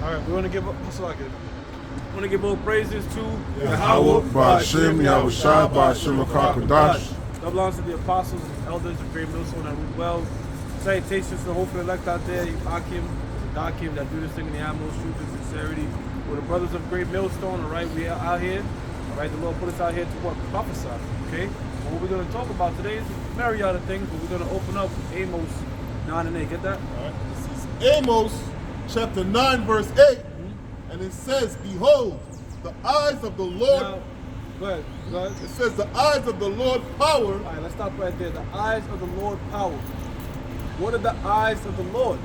All right, we want to give all praises to Yahweh, Ba'ashem, Yahushua, Ba'ashem, Kakadash. that belongs to the apostles and elders of Great Millstone and Root Wells. Salutations to the hopeful elect out there, you Akim, Dakim, that do this thing in the utmost truth and sincerity. We're the brothers of Great Millstone, all right? We are out here, all right? The Lord put us out here to what? Prophesy, okay? Well, what we're going to talk about today is a myriad of things, but we're going to open up with Amos 9 and 8. Get that? All right. This is Amos chapter 9, verse 8. And it says, behold, the eyes of the Lord. Now, go ahead. It says, the eyes of the Lord power. All right, let's stop right there. The eyes of the Lord power. What are the eyes of the Lord?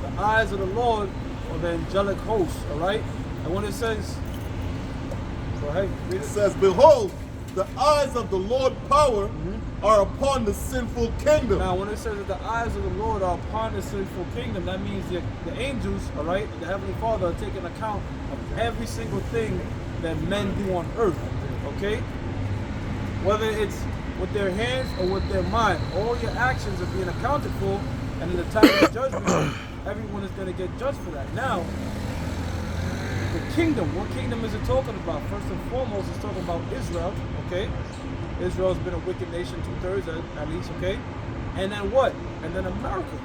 The eyes of the Lord are the angelic hosts, all right? And when it says, go ahead, read It it. says, behold, the eyes of the Lord power are upon the sinful kingdom. Now, when it says that the eyes of the Lord are upon the sinful kingdom, that means the angels, all right, the Heavenly Father are taking account of every single thing that men do on earth, okay? Whether it's with their hands or with their mind, all your actions are being accounted for, and in the time of judgment, everyone is going to get judged for that. Now, the kingdom, what kingdom is it talking about? First and foremost, it's talking about Israel, okay? Israel's been a wicked nation, 2/3 at least, okay? And then what? And then America.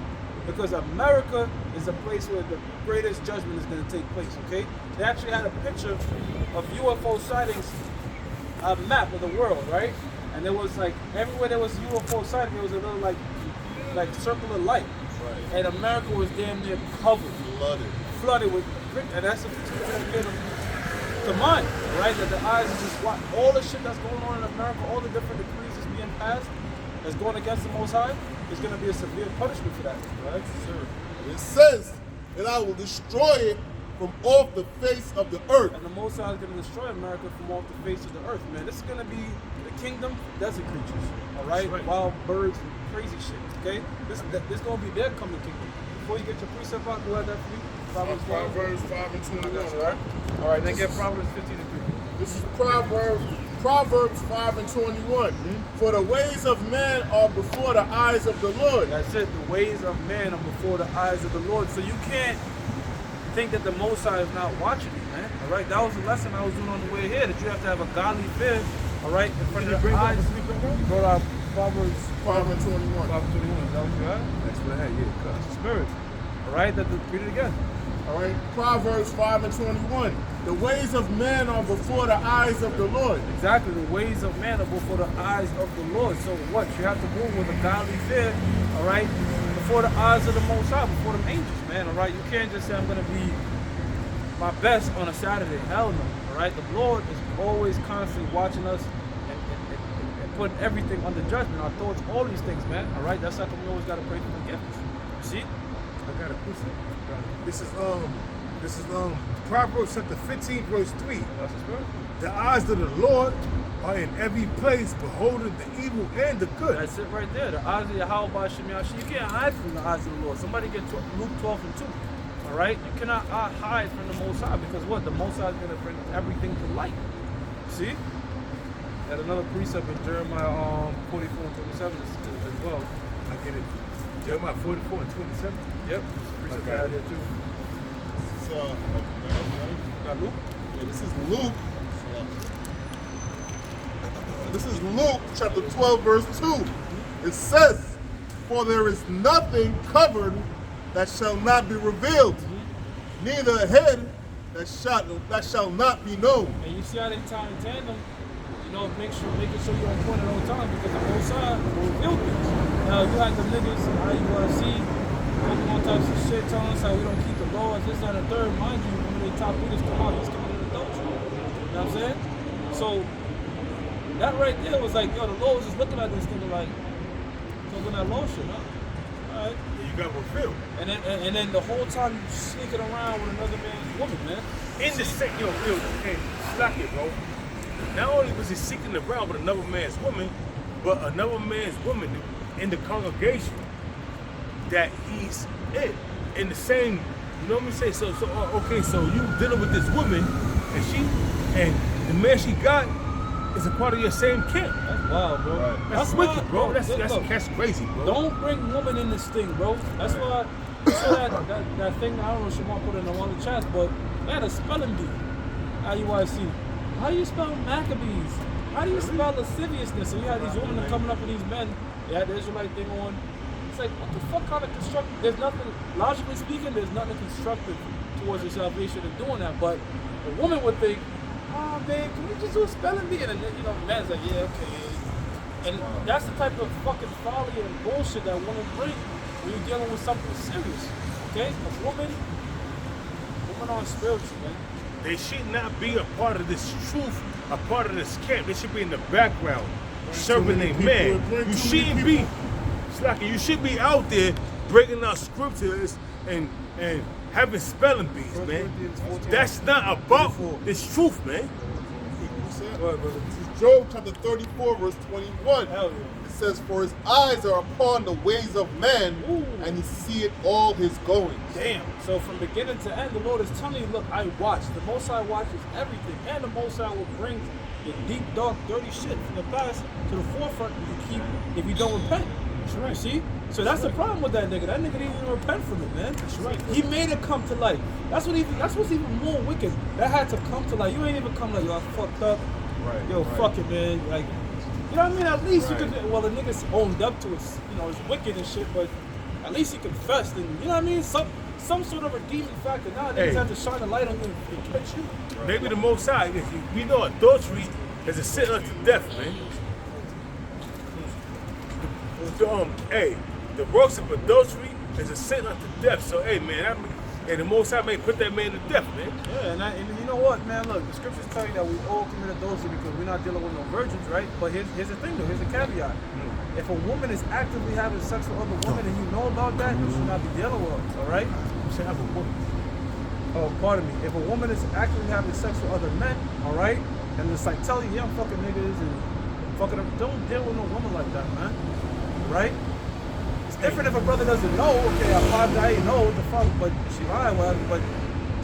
Because America is a place where the greatest judgment is going to take place, okay? They actually had a picture of UFO sightings, a map of the world, right? And there was like, everywhere there was UFO sighting, there was a little like circle of light. Right. And America was damn near covered. Flooded with, and that's to mind, right? That the eyes is just what all the shit that's going on in America, all the different decrees that's being passed, that's going against the Most High, is going to be a severe punishment for that, right? Sure. It says that I will destroy it from off the face of the earth. And the Most High is going to destroy America from off the face of the earth, man. This is going to be the kingdom, desert creatures, all right? Wild birds and crazy shit, okay? This going to be their coming kingdom. Before you get your precept out, go ahead that for you. Proverbs 5 and 21, right? All right, then get Proverbs 15 and 3. This is Proverbs 5 and 21. For the ways of man are before the eyes of the Lord. That's it. The ways of man are before the eyes of the Lord. So you can't think that the Most High is not watching you, man. All right, that was a lesson I was doing on the way here. That you have to have a godly fear. All right, in front of your eyes. You go to Proverbs 5 and 21. 5 and 21. Is that what you got? That's what I had. Yeah, cause spirit. All right, read it again. All right, Proverbs 5 and 21. The ways of man are before the eyes of the Lord. Exactly, the ways of man are before the eyes of the Lord. So what? You have to move with a godly fear, all right, before the eyes of the Most High, before the angels, man, all right? You can't just say, I'm going to be my best on a Saturday. Hell no, all right? The Lord is always constantly watching us and putting everything under judgment, our thoughts, all these things, man, all right? That's how we always got to pray for forgiveness. You see? I got a question. This is Proverbs chapter 15, verse 3. That's the spirit. The eyes of the Lord are in every place, beholding the evil and the good. That's it right there. The eyes of Yahweh Ba'ashem Yahushua. You can't hide from the eyes of the Lord. Somebody get Luke 12 and 2. All right? You cannot hide from the Most High because what? The Most High is going to bring everything to light. See? Got another precept in Jeremiah 44 and 27 as well. I get it. Jeremiah 44 and 27. Yep. Precept out here too. Got Luke? Yeah, this is Luke. This is Luke chapter 12, verse 2. It says, for there is nothing covered that shall not be revealed, neither a head that shall not be known. And you see how they tie in tandem, you know, making sure you're on point at all times because the Most High will reveal things. Now, you had the niggas, how you want to see, talking all types of shit, telling us how we don't keep the laws, this, that, and the third. Mind you, one of their top leaders come out, he's committing adultery. You know what I'm saying? So, that right there was like, yo, the Lord was just looking at this thinking like, talking that law shit, huh? All right. You got revealed. And then the whole time you sneaking around with another man's woman, man. In the second, real, and slack it, bro. Not only was he seeking around with another man's woman, but another man's woman in the congregation that he's in the same, you know what I'm saying? So okay, so you dealing with this woman, and the man she got is a part of your same camp. That's wild, bro. That's wicked, bro. That's Look, crazy, bro. don't bring woman in this thing, bro. That's why You saw that thing, I don't know if Shimon put it in one of the chats, but they had a spelling bee. IUIC. How do you spell Maccabees? How do you spell lasciviousness? So you had these women coming up with these men. They had the Israelite thing on. It's like, what the fuck kind of constructive? There's nothing, logically speaking, there's nothing constructive towards your salvation in doing that. But a woman would think, oh, babe, can we just do a spelling bee? And then, you know, man's like, yeah, okay. And that's the type of fucking folly and bullshit that women bring when you're dealing with something serious. Okay? Women aren't spiritual, man. They should not be a part of this truth, a part of this camp. They should be in the background, serving their man. You shouldn't be, Slacky, you should be out there breaking out scriptures and having spelling bees, man. That's not about this truth, man. This is Job chapter 34, verse 21. Hell yeah. It says, for his eyes are upon the ways of man, and he seeth all his goings. Damn. So from beginning to end, the Lord is telling you, look, I watch. The Most High watches everything. And the Most High will bring the deep, dark, dirty shit from the past to the forefront if you don't repent. That's right. You see? So that's the problem with that nigga. That nigga didn't even repent from it, man. That's right. He made it come to light. That's what's even more wicked. That had to come to light. You ain't even come like, yo, I fucked up. Right. Yo, fuck it, man. Like, you know what I mean? At least you could, well, the niggas owned up to it. You know, it's wicked and shit, but at least he confessed. And, you know what I mean? Some sort of redeeming factor. Now niggas have to shine a light on you and catch you. Right. Maybe the Most High, we know adultery is a sin unto death, man. The works of adultery is a sin unto death. So, hey, man, the Most High may put that man to death, man. Yeah, and you know what, man? Look, the scriptures tell you that we all commit adultery because we're not dealing with no virgins, right? But here's the thing, though. Here's the caveat. If a woman is actively having sex with other women and you know about that, you should not be dealing with her, all right? You should have a woman. Oh, pardon me. If a woman is actively having sex with other men, all right, and it's like telling you, yeah, I'm fucking niggas and fucking them, don't deal with no woman like that, man. Right? It's different if a brother doesn't know. Okay, I apologize, you know what the fuck, but she lied, whatever. But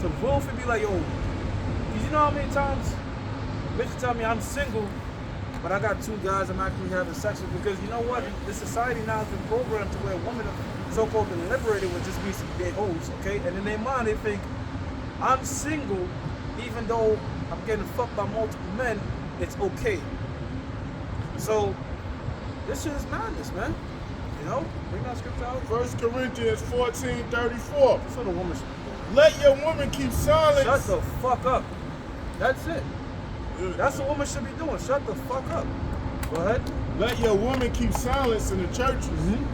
to wolf and be like, yo, you know how many times bitches tell me I'm single, but I got two guys I'm actually having sex with, because you know what? This society now has been programmed to where women are so-called been liberated with just be their hoes, okay? And in their mind they think I'm single, even though I'm getting fucked by multiple men, it's okay. So this shit is madness, man. You know? Bring that scripture out. 1 Corinthians 14:34. That's what a woman should. Let your woman keep silence. Shut the fuck up. That's it. That's what women should be doing. Shut the fuck up. Go ahead. Let your woman keep silence in the churches.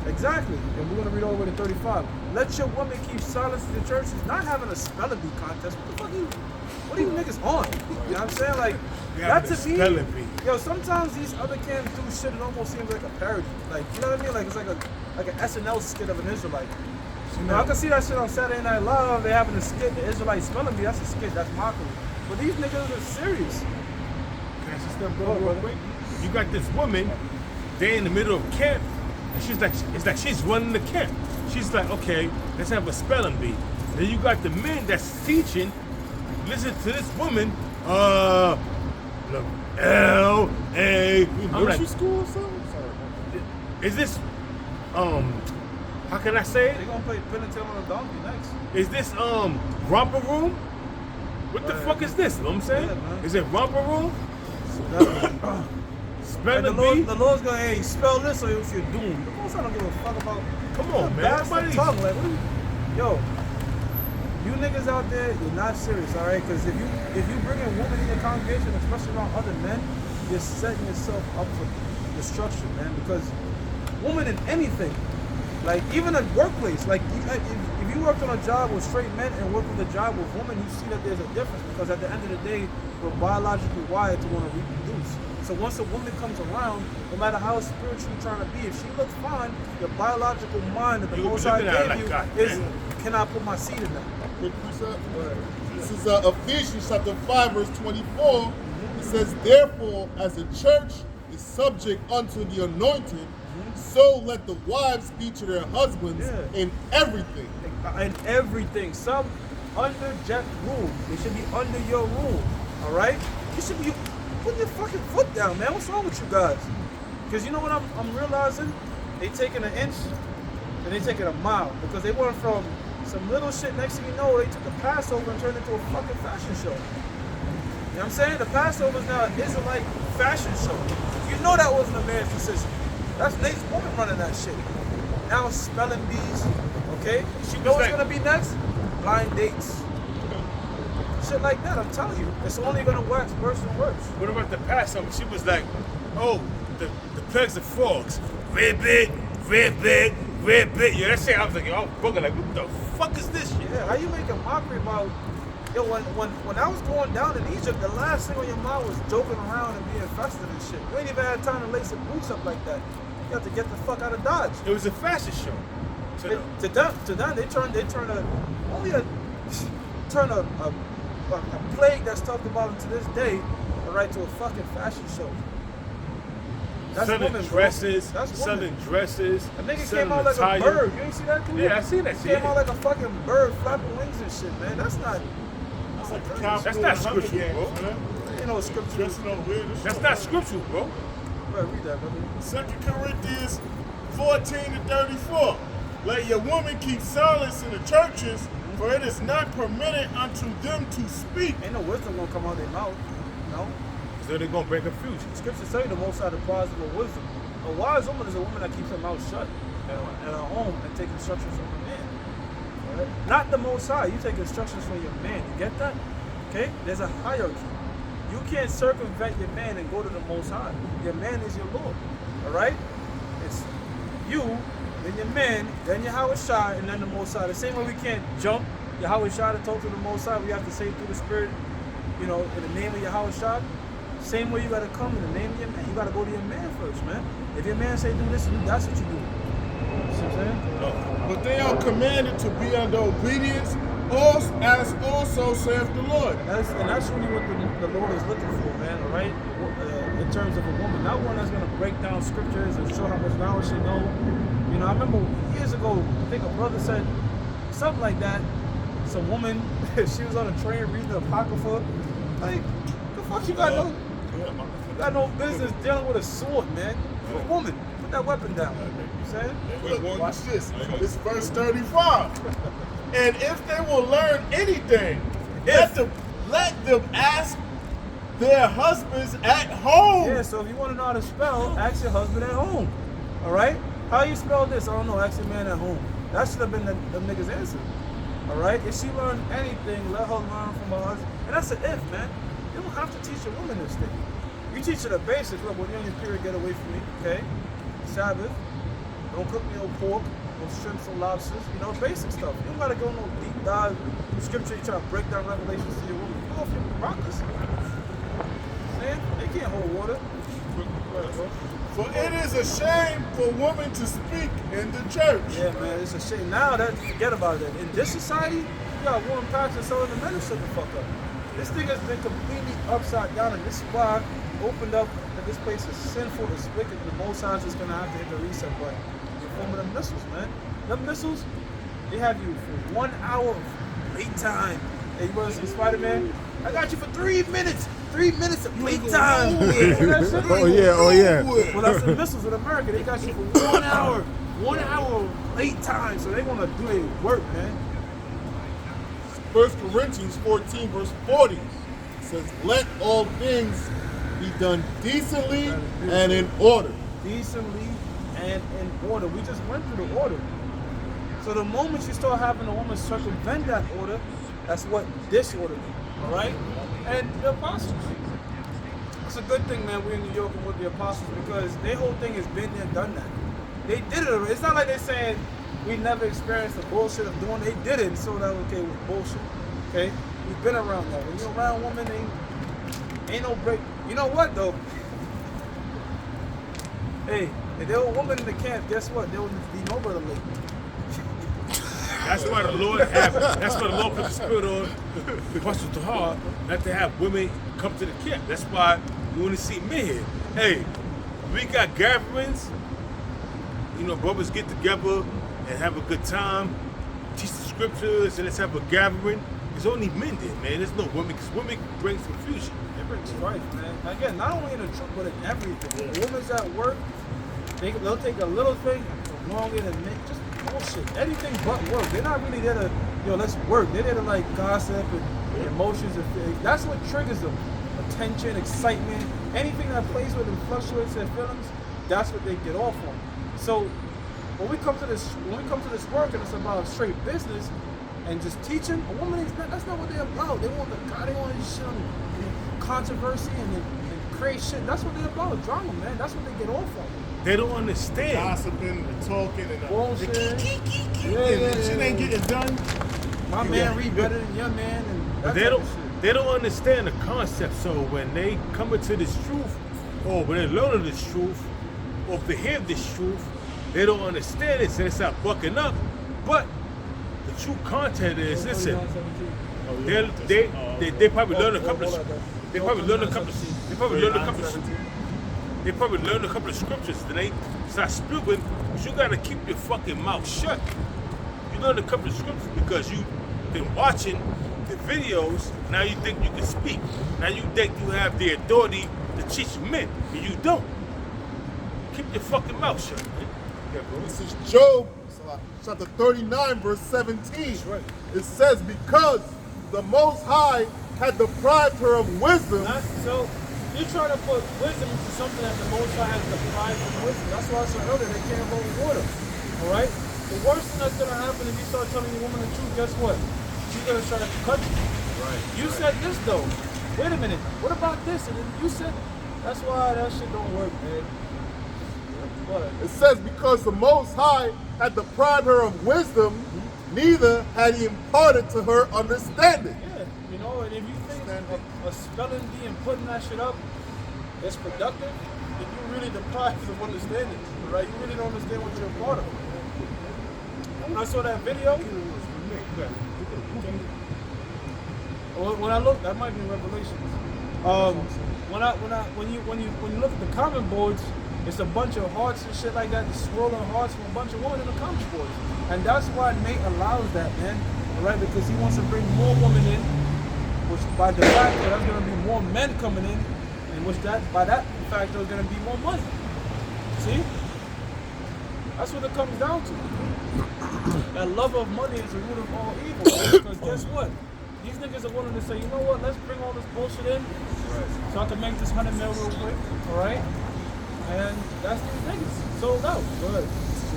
Exactly. And we're going to read all the way to 35. Let your woman keep silence in the churches. Not having a spelling bee contest. What are you niggas on? You know what I'm saying? Like, that to me, yo, sometimes these other camps do shit, it almost seems like a parody. Like, you know what I mean? Like, it's like an SNL skit of an Israelite. You know, I can see that shit on Saturday Night Live. They having a skit, the Israelite spelling bee. That's a skit. That's mockery. But these niggas are serious. Can I step real quick? You got this woman, they in the middle of camp, and she's like, it's like she's running the camp. She's like, okay, let's have a spelling bee. Then you got the men that's teaching. Listen to this woman. Look, L-A. Nursery school or something? Is this, how can I say it? They gonna play Penn and Tail on a donkey next. Is this, romper room? What the fuck is this? You know what I'm saying? Yeah, is it romper room? Spelling bee? The Lord's gonna, hey, spell this or else you're doomed. The Most I don't give a fuck about. Come on, man. Tongue. Like, yo, you niggas out there, you're not serious, all right? Because if you bring a woman in your congregation, especially around other men, you're setting yourself up for destruction, man. Because woman in anything, like even a workplace, like if you worked on a job with straight men and work with a job with women, you see that there's a difference. Because at the end of the day, we're biologically wired to want to reproduce. So once a woman comes around, no matter how spiritual you're trying to be, if she looks fine, your biological mind that the Most High gave you is, can I put my seed in that? This is Ephesians chapter 5, verse 24. It says, therefore, as the church is subject unto the anointed, so let the wives be to their husbands in everything. In everything. Some under Jeff's rule. They should be under your rule. All right? You should be putting your fucking foot down, man. What's wrong with you guys? Because you know what I'm realizing? They taking an inch and they taking a mile. Because they went from Some little shit, next thing you know, they took the Passover and turned it into a fucking fashion show. You know what I'm saying? The Passover is now an Israelite fashion show. You know that wasn't a man's decision. That's Nate's woman running that shit. Now spelling bees, okay? You know what's gonna be next? Blind dates. Shit like that, I'm telling you. It's only gonna wax worse and worse. What about the Passover? She was like, oh, the plagues of frogs. Red bit, red bit, red bit. Yeah, that shit, I was like, yo, I was bugging like, what the fuck is this shit? Yeah, how you make a mockery about, yo, when I was going down in Egypt, the last thing on your mind was joking around and being festive and shit. You ain't even had time to lace your boots up like that. You have to get the fuck out of Dodge. It was a fashion show. To them, they turned a plague that's talked about to this day, right to a fucking fashion show. That's selling women, dresses, bro. That's selling dresses. A nigga selling came out like attire. a bird. You ain't see that, dude? Yeah, I seen that He shit. came out like a fucking bird, flapping wings and shit, man. That's not. That's like the That's Cowboys not and Hunger scriptural, Games, bro. man. You know, scripture. Dressing on weird as That's shit. not scriptural, bro. Bro, read that, brother. 2 Corinthians 14:34. Let your women keep silence in the churches, for it is not permitted unto them to speak. Ain't no wisdom gonna come out their mouth. No. So they're gonna bring confusion. Scripture tell you the most out of prize of wisdom. A wise woman is a woman that keeps her mouth shut at her home and take instructions from her man. Right? Not the most high. You take instructions from your man. You get that? Okay? There's a hierarchy. You can't circumvent your man and go to the most high. Your man is your Lord. Alright? It's you, then your man, then your Shai, and then the most high. The same way we can't jump your Shai to talk to the most high, we have to say through the spirit, you know, in the name of your Shai. Same way you gotta come in the name of your man. You gotta go to your man first, man. If your man say do this, that's what you do. You see what I'm saying? But they are commanded to be under obedience, as also saith the Lord. That's really what the Lord is looking for, man, all right? In terms of a woman. Not one that's gonna break down scriptures and show how much knowledge she know. You know, I remember years ago, I think a brother said something like that. Some woman, she was on a train reading the Apocrypha. Like, the fuck you got no business dealing with a sword, man. You're a woman. Put that weapon down. You know what I'm saying? Look, watch this. It's verse 35. And if they will learn anything, let them ask their husbands at home. Yeah, so if you want to know how to spell, ask your husband at home. All right? How you spell this? I don't know. Ask your man at home. That should have been the nigga's answer. All right? If she learned anything, let her learn from her husband. And that's an if, man. You don't have to teach a woman this thing. You teach her the basics. Look, when you're in your period, get away from me, okay? Sabbath. Don't cook me no pork, no shrimps, no lobsters. You know, basic stuff. You don't gotta go no deep dive in scripture. You try to break down revelations to your woman. Go off your rockers. Man, they can't hold water. For it is a shame for women to speak in the church. Yeah, man, it's a shame. Now that forget about it. In this society, you got women pastors telling the men to shut the fuck up. This thing has been completely upside down, and this is why I opened up that this place is sinful, it's wicked. The Most High is just gonna have to hit the reset button. You're forming them missiles, man. Them missiles, they have you for 1 hour of playtime. Hey, you want to see Spider-Man? I got you for 3 minutes. 3 minutes of playtime. Oh yeah. Well, that's the missiles in America. They got you for 1 hour. 1 hour of playtime. So they gonna do their work, man. 1 Corinthians 14 verse 40 says, let all things be done decently and in order. Decently and in order. We just went through the order. So the moment you start having a woman circumvent that order, that's what disorder is. All right? And the apostles. It's a good thing, man, we're in New York and with the apostles because their whole thing has been there, done that. They did it already. It's not like they're saying we never experienced the bullshit of doing it. They did it, so that okay with bullshit. Okay? We've been around that. When you're around women, ain't no break. You know what though? Hey, if there were a woman in the camp, guess what? There would be no brother late. That's why the Lord put the spirit on Pastor Tahar not to have women come to the camp. That's why you want to see men here. Hey, we got gatherings, you know, brothers get together and have a good time, teach the scriptures, and let's have a gathering. There's only men there, man. There's no women, because women bring confusion. It brings strife, man. Again, not only in the truth, but in everything. The women's at work, they'll take a little thing, prolong it, and just bullshit. Anything but work. They're not really there to, let's work. They're there to like gossip and emotions and feelings. That's what triggers them. Attention, excitement, anything that plays with and fluctuates their feelings, that's what they get off on. So when we come to this work and it's about straight business and just teaching, a woman that's not what they're about. They want shit on controversy and create shit. That's what they're about, drama, man. That's what they get off on. They don't understand. Gossiping and talking and Bullshit. shit ain't getting done. My man read better than your man, and But they don't understand the concept. So when they come into this truth, or when they learn this truth, or if they hear this truth, they don't understand it, so they start bucking up. But the true content is, listen, they probably learn a couple of scriptures. Then they start spewing, but you gotta keep your fucking mouth shut. You learn a couple of scriptures because you've been watching the videos. Now you think you can speak. Now you think you have the authority to teach men, and you don't. Keep your fucking mouth shut, man. Yeah, bro. This is Job, chapter 39, verse 17. That's right. It says, because the Most High had deprived her of wisdom. So you're trying to put wisdom into something that the Most High has deprived from wisdom. That's why I said earlier they can't hold water. All right. The worst thing that's gonna happen if you start telling your woman the truth, guess what? She's gonna try to cut you. Right. You said this though. Wait a minute. What about this? And then you said. That's why that shit don't work, man. What? It says, because the Most High had deprived her of wisdom, neither had he imparted to her understanding. Yeah, and if you think a spelling bee and putting that shit up is productive, then you really deprived of understanding, right? You really don't understand what you're a part of. When I saw that video, when I looked, that might be Revelations. When you look at the comment boards, it's a bunch of hearts and shit like that, swirling hearts from a bunch of women in the comment boards. And that's why Nate allows that, man. Right? Because he wants to bring more women in, which by the fact that there's gonna be more men coming in, and by that fact there's gonna be more money. See? That's what it comes down to. That love of money is the root of all evil. Because guess what? These niggas are willing to say, you know what, let's bring all this bullshit in so I can make this 100 mil real quick, alright? And that's these niggas. Sold out. Go ahead.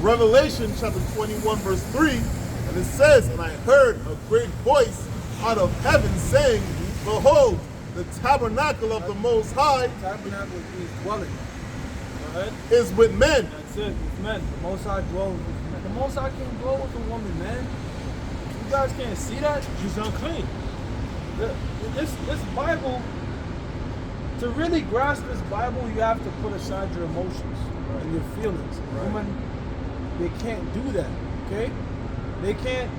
Revelation chapter 21, verse 3, and it says, and I heard a great voice out of heaven saying, behold, the tabernacle of the Most High Tabernacle is dwelling. Go ahead. is with men. That's it, with men. The Most High dwells with men. The Most High can't dwell with a woman, man. You guys can't see that? She's unclean. This Bible, to really grasp this Bible, you have to put aside your emotions and your feelings. Women, they can't do that, okay? They can't,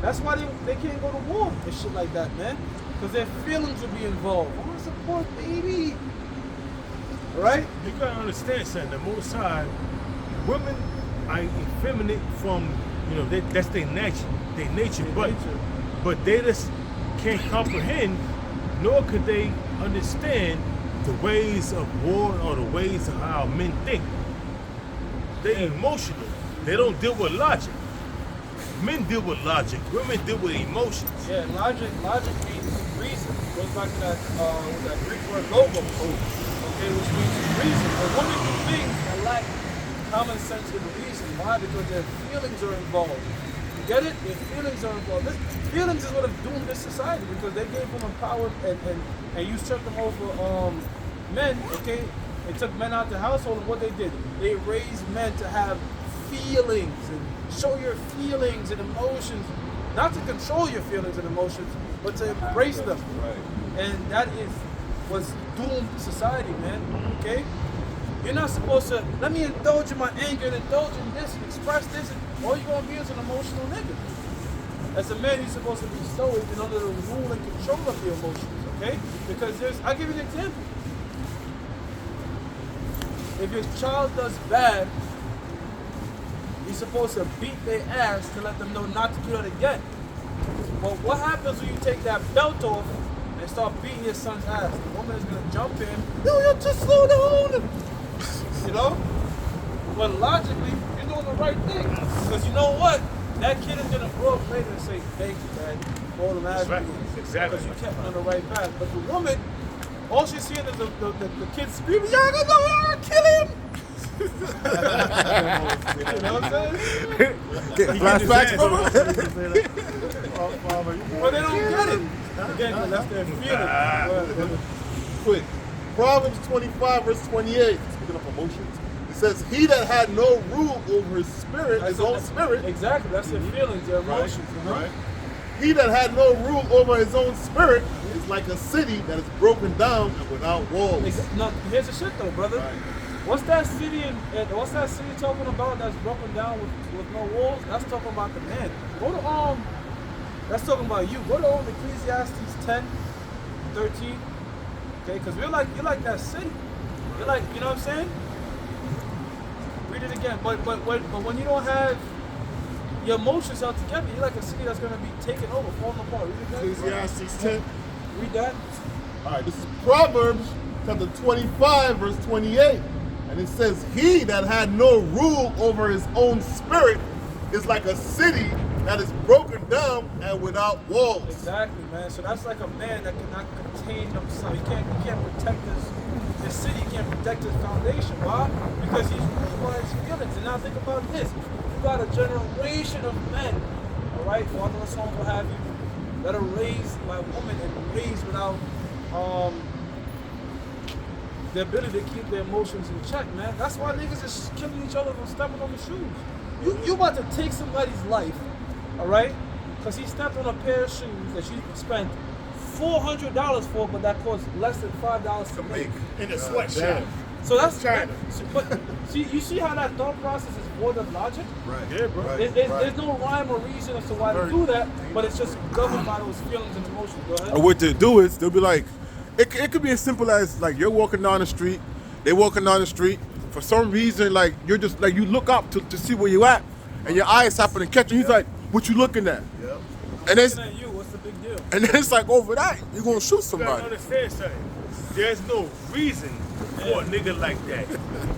that's why they can't go to war and shit like that, man. Because their feelings will be involved. I want to support baby. Right? You gotta understand something. The Most High, women are effeminate from, that's their nature. But they just can't comprehend, nor could they understand the ways of war or the ways of how men think. They're emotional. They don't deal with logic. Men deal with logic. Women deal with emotions. Yeah, logic means reason. Goes back to that Greek word logo. Okay, which means reason. A woman do things that lack common sense and reason. Why? Because their feelings are involved. You get it? Their feelings are involved. Feelings is what have doomed this society because they gave women power and usurped them over men. Okay, they took men out the household and what they did, they raised men to have feelings and show your feelings and emotions, not to control your feelings and emotions, but to embrace them. And that is what's doomed society, man. Okay, you're not supposed to let me indulge in my anger and indulge in this and express this. And all you're gonna be is an emotional nigga. As a man, you're supposed to be stoic and under the rule and control of your emotions. Okay, because I'll give you an example. If your child does bad, you're supposed to beat their ass to let them know not to do it again. But what happens when you take that belt off and start beating your son's ass? The woman is going to jump in, yo, just slow down. But logically, you're doing the right thing. Because you know what? That kid is gonna grow up later and say, thank you, Dad, for all the magic. right. Exactly. Because you kept me on the right path. But the woman, all she's seeing is the kid screaming, y'all gonna kill him! You know what I'm saying? Flashbacks, brother. But they don't get it. Again, that's their feeling. Quick. Proverbs 25, verse 28. Speaking of emotions, it says, "He that had no rule over his spirit, his own spirit." Exactly, that's their feelings, their emotions. Right. He that had no rule over his own spirit is like a city that is broken down and without walls. No, here's the shit though, brother. Right. What's that city talking about that's broken down with no walls? That's talking about the man. Go to that's talking about you. Go to Ecclesiastes 10:13. Okay, because you're like that city. You're like, you know what I'm saying? Read it again. But when you don't have your emotions held together, you're like a city that's gonna be taken over, falling apart. Read it again. Ecclesiastes 10. Read that. All right, this is Proverbs chapter 25, verse 28. And it says, "He that had no rule over his own spirit is like a city that is broken down and without walls." Exactly, man. So that's like a man that cannot contain himself. He can't protect his city. He can't protect his foundation. Why? Because he's ruled by his feelings. And now think about this. You got a generation of men, all right, fatherless homes, what have you, that are raised by women and raised without the ability to keep their emotions in check, man. That's why niggas is killing each other for stepping on the shoes. You about to take somebody's life, all right? Because he stepped on a pair of shoes that you spent $400 for, but that costs less than $5 to make. In a sweatshop. So that's China. But see, you see how that thought process is void of logic? Right. Yeah, bro. There's no rhyme or reason as to why to do that, but it's just governed by those feelings and emotions. Go ahead. And what they do is they'll be like, it could be as simple as like you're walking down the street, they're walking down the street. For some reason, like you're just like you look up to see where you at, and your eyes happen to catch you. He's like, "What you looking at?" Yep. I'm And it's looking at you. What's the big deal? and then it's like over that you're gonna shoot You gotta somebody. understand something. There's no reason for a nigga like that.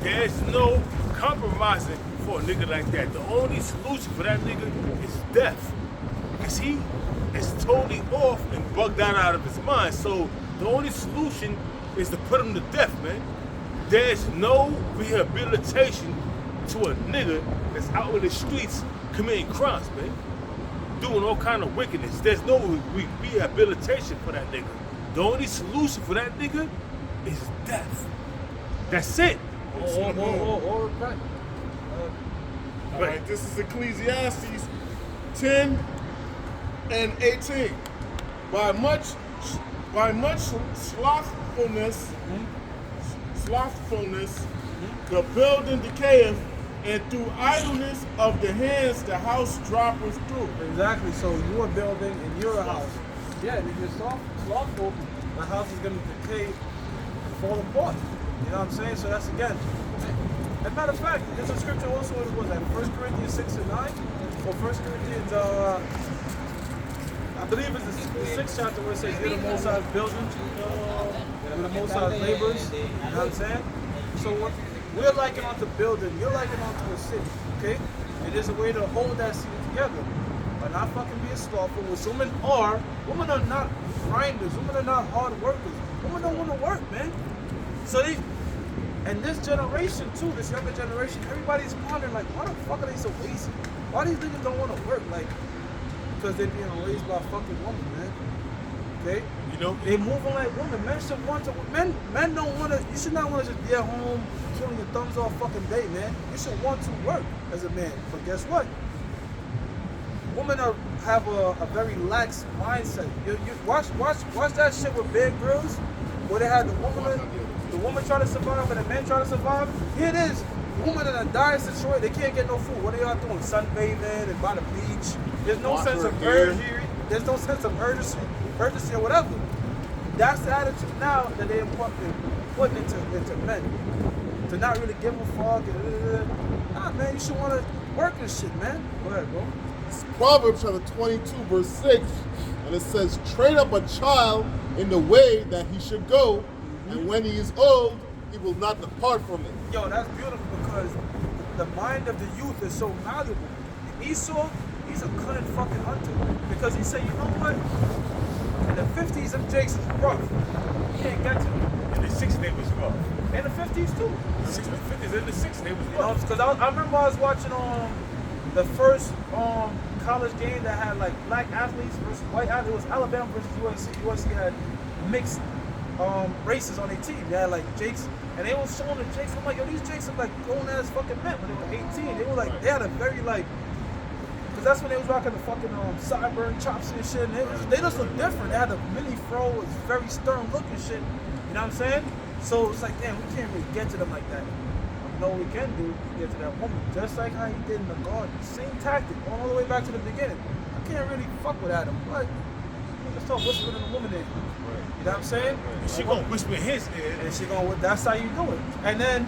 There's no compromising for a nigga like that. The only solution for that nigga is death. Because he is totally off and bugged out of his mind. So the only solution is to put him to death, man. There's no rehabilitation to a nigga that's out in the streets committing crimes, man. Doing all kind of wickedness. There's no rehabilitation for that nigga. The only solution for that nigga is death. That's it. Or repent. All right, this is Ecclesiastes 10 and 18. By much slothfulness, the building decayeth, and through idleness of the hands the house droppeth through. Exactly. So you're a building and you're a house. Yeah, and if you're slothful, the house is going to decay and fall apart. You know what I'm saying? So that's again. As a matter of fact, there's a scripture also, what was that? 1 Corinthians 6 and 9? Or 1 Corinthians, I believe it's the 6th chapter where it says, you're the Most High's building, you're the Most High's laborers. You know what I'm saying? So what we're liking onto building, you're liking onto a city, okay? And there's a way to hold that city together. By not fucking being slothful, which women are not grinders, women are not hard workers. Women don't want to work, man. So and this generation too, this younger generation, everybody's wondering like, why the fuck are they so lazy? Why these niggas don't want to work? Like, because they're being raised by a fucking woman, man. Okay? You know? They moving like women. Men should want to. Men don't want to. You should not want to just be at home killing your thumbs all fucking day, man. You should want to work as a man. But guess what? Women have a very lax mindset. You watch that shit with Big Girls, where they had the woman try to survive and the men try to survive. Here it is. The woman in a dire situation, they can't get no food. What are y'all doing? Sunbathing and by the beach. There's no sense of urgency. There's no sense of urgency or whatever. That's the attitude now that they're putting into men. To not really give a fuck. Nah, man, you should want to work this shit, man. Go ahead, bro. It's Proverbs chapter 22, verse 6, and it says, "Train up a child in the way that he should go, and when he is old, he will not depart from it." Yo, that's beautiful because the mind of the youth is so malleable. Esau, he's a cunning fucking hunter because he said, you know what? In the 50s, them jakes is rough. You can't get to them. In the 60s, they was rough. In the 50s too. The 50s, in the 60s, they was You know, rough. because I remember I was watching the first college game that had like black athletes versus white athletes. It was Alabama versus USC. USC had mixed races on their team. They had like jakes, and they was showing the jakes. I'm like, yo, these jakes are like grown ass fucking men when they were 18. They were like, they had a very like, because that's when they was rocking the fucking sideburn chops and shit. And they just look different. They had a mini fro, it was very stern looking shit. You know what I'm saying? So it's like, damn, we can't really get to them like that. You know what we can do is get to that woman, just like how he did in the garden. Same tactic, all the way back to the beginning. I can't really fuck with Adam, but let's start whispering in the woman in. You know what I'm saying? She gonna whisper in his ear. And she gonna, that's how you do it. And then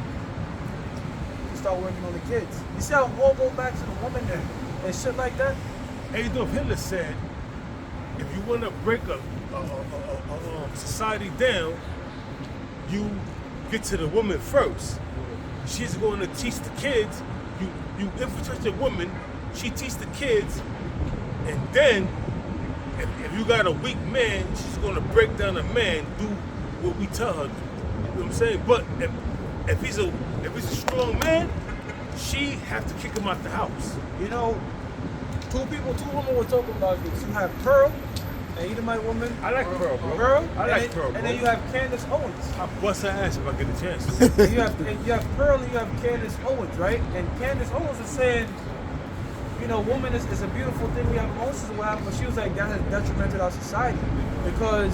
you start working on the kids. You see how all go back to the woman and shit like that? Adolf Hitler said, if you want to break a society down, you get to the woman first. She's going to teach the kids. You infiltrate the woman, she teach the kids, and then if you got a weak man, she's going to break down a man, do what we tell her. You know what I'm saying? But if he's a strong man, she have to kick him out the house. You know, two women were talking about this. You have Pearl, an Edomite woman. I like Pearl, bro. Pearl, I like Pearl, bro. And then you have Candace Owens. I bust her ass if I get a chance. you have Pearl and you have Candace Owens, right? And Candace Owens is saying, you know, woman is a beautiful thing. We have emotions and whatever, but she was like, that has detrimented our society because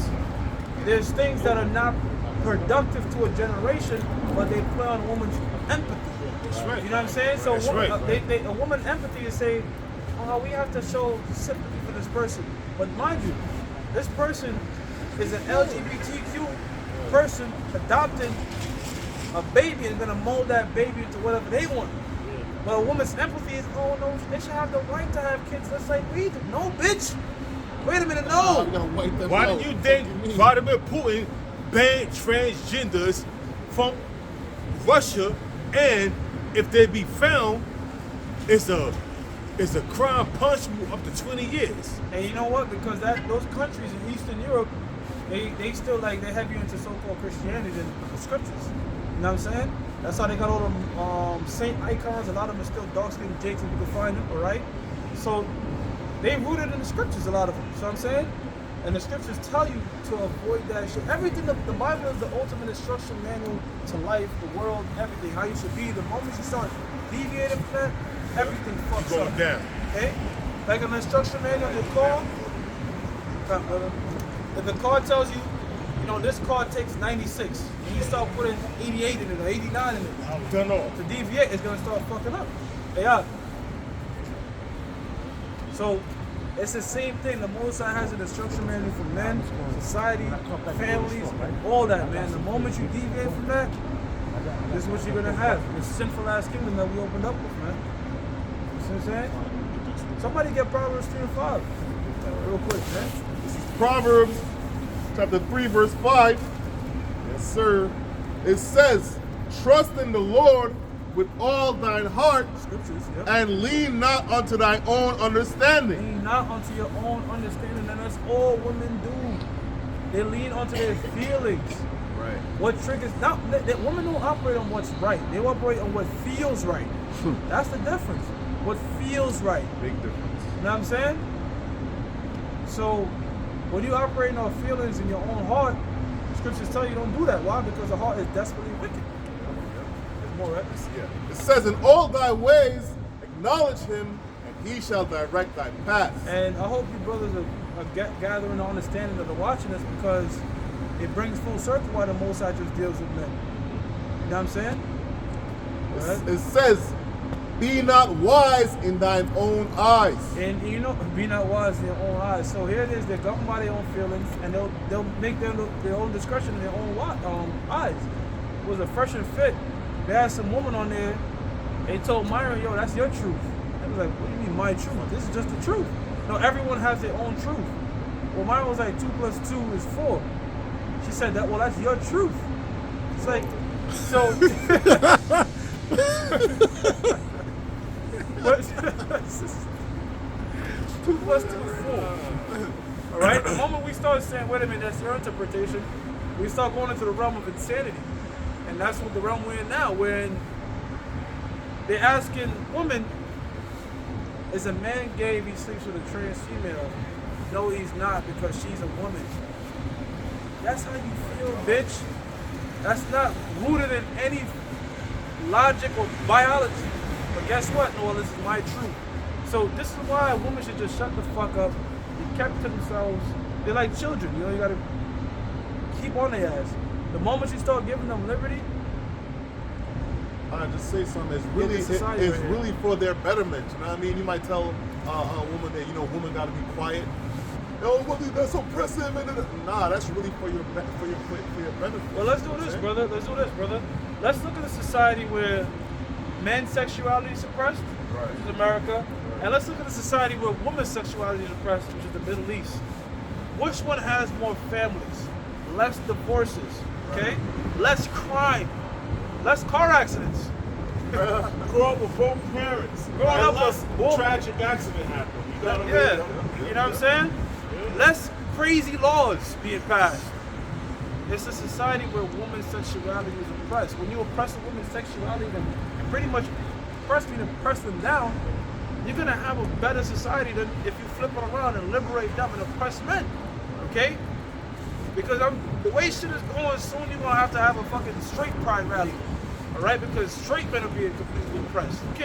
there's things that are not productive to a generation, but they play on a woman's empathy. That's right. You know what I'm saying? So That's woman, right. A woman's empathy is saying, oh, we have to show sympathy for this person. But mind you, this person is an LGBTQ person adopting a baby and gonna mold that baby into whatever they want. But a woman's empathy is, oh no, they should have the right to have kids just like we do. No, bitch. Wait a minute, no. Why do you think Vladimir Putin banned transgenders from Russia, and if they be found, it's a crime punishable up to 20 years. And you know what? Because those countries in Eastern Europe, they still like they're heavier into so-called Christianity than the scriptures. You know what I'm saying? That's how they got all them saint icons. A lot of them are still dark-skinned jakes if you can find them, all right? So they rooted in the scriptures, a lot of them. You know what I'm saying? And the scriptures tell you to avoid that shit. Everything, the Bible is the ultimate instruction manual to life, the world, everything, how you should be. The moment you start deviating from that, everything fucks Going up. down. Okay? Like an instruction manual of your car. If the car tells you, you know, this car takes 96, and you start putting 88 in it or 89 in it, I'm done off. to deviate, it's gonna start fucking up. They are. So it's the same thing. The Most High has an instruction manual for men, society, families, all that, man. The moment you deviate from that, this is what you're gonna have. This sinful ass kingdom that we opened up with, man. You see what I'm saying? Somebody get Proverbs 3 and 5. Real quick, man. This is Proverbs chapter 3, verse 5. Yes, sir. It says, trust in the Lord with all thine heart, Scriptures, yep. and lean not unto thy own understanding. Lean not unto your own understanding, and that's all women do. They lean onto their feelings. Right. What triggers, not that women don't operate on what's right. They operate on what feels right. That's the difference. What feels right. Big difference. You know what I'm saying? So when you operate on feelings in your own heart, scriptures tell you don't do that. Why? Because the heart is desperately wicked. There's more, right? Yeah. It says, in all thy ways acknowledge him, and he shall direct thy path. And I hope you brothers are gathering the understanding that are watching this, because it brings full circle why the Most High just deals with men. You know what I'm saying? Go ahead. It says, be not wise in thine own eyes. And you know, be not wise in your own eyes. So here it is, they're governed by their own feelings, and they'll make their own discretion in their own eyes. It was a fresh and fit. They had some woman on there, they told Myron, yo, that's your truth. They was like, what do you mean my truth? This is just the truth. No, everyone has their own truth. Well, Myron was like, 2 + 2 is 4. She said that, well, that's your truth. It's like, so But 2 plus 2 is 4. All right. The moment we start saying, "Wait a minute, that's your interpretation," we start going into the realm of insanity, and that's what the realm we're in now. When they're asking women, "Is a man gay if he sleeps with a trans female?" No, he's not, because she's a woman. That's how you feel, bitch. That's not rooted in any logic or biology. But guess what? No, this is my truth. So this is why women should just shut the fuck up, be kept to themselves. They're like children, you know, you gotta keep on their ass. The moment you start giving them liberty, I just say something. It's really, this society it's right here. really for their betterment. You know what I mean? You might tell a woman that, you know, women got to be quiet. Oh, well, that's oppressive. Nah, that's really for your benefit. well, let's do this, brother. Let's do this, brother. Let's look at a society where men's sexuality is suppressed, which is America, and let's look at a society where women's sexuality is suppressed, which is the Middle East. Which one has more families, less divorces, okay, less crime, less car accidents? Grow up with both parents. Growing up Unless with both- tragic accident happened. You gotta Yeah, read you know what I'm saying? Less crazy laws being passed. It's a society where women's sexuality is oppressed. When you oppress a woman's sexuality and pretty much press them down, you're gonna have a better society than if you flip it around and liberate them and oppress men. Okay? Because the way shit is going, soon you're gonna have a fucking straight pride rally. Alright? Because straight men are being completely oppressed. You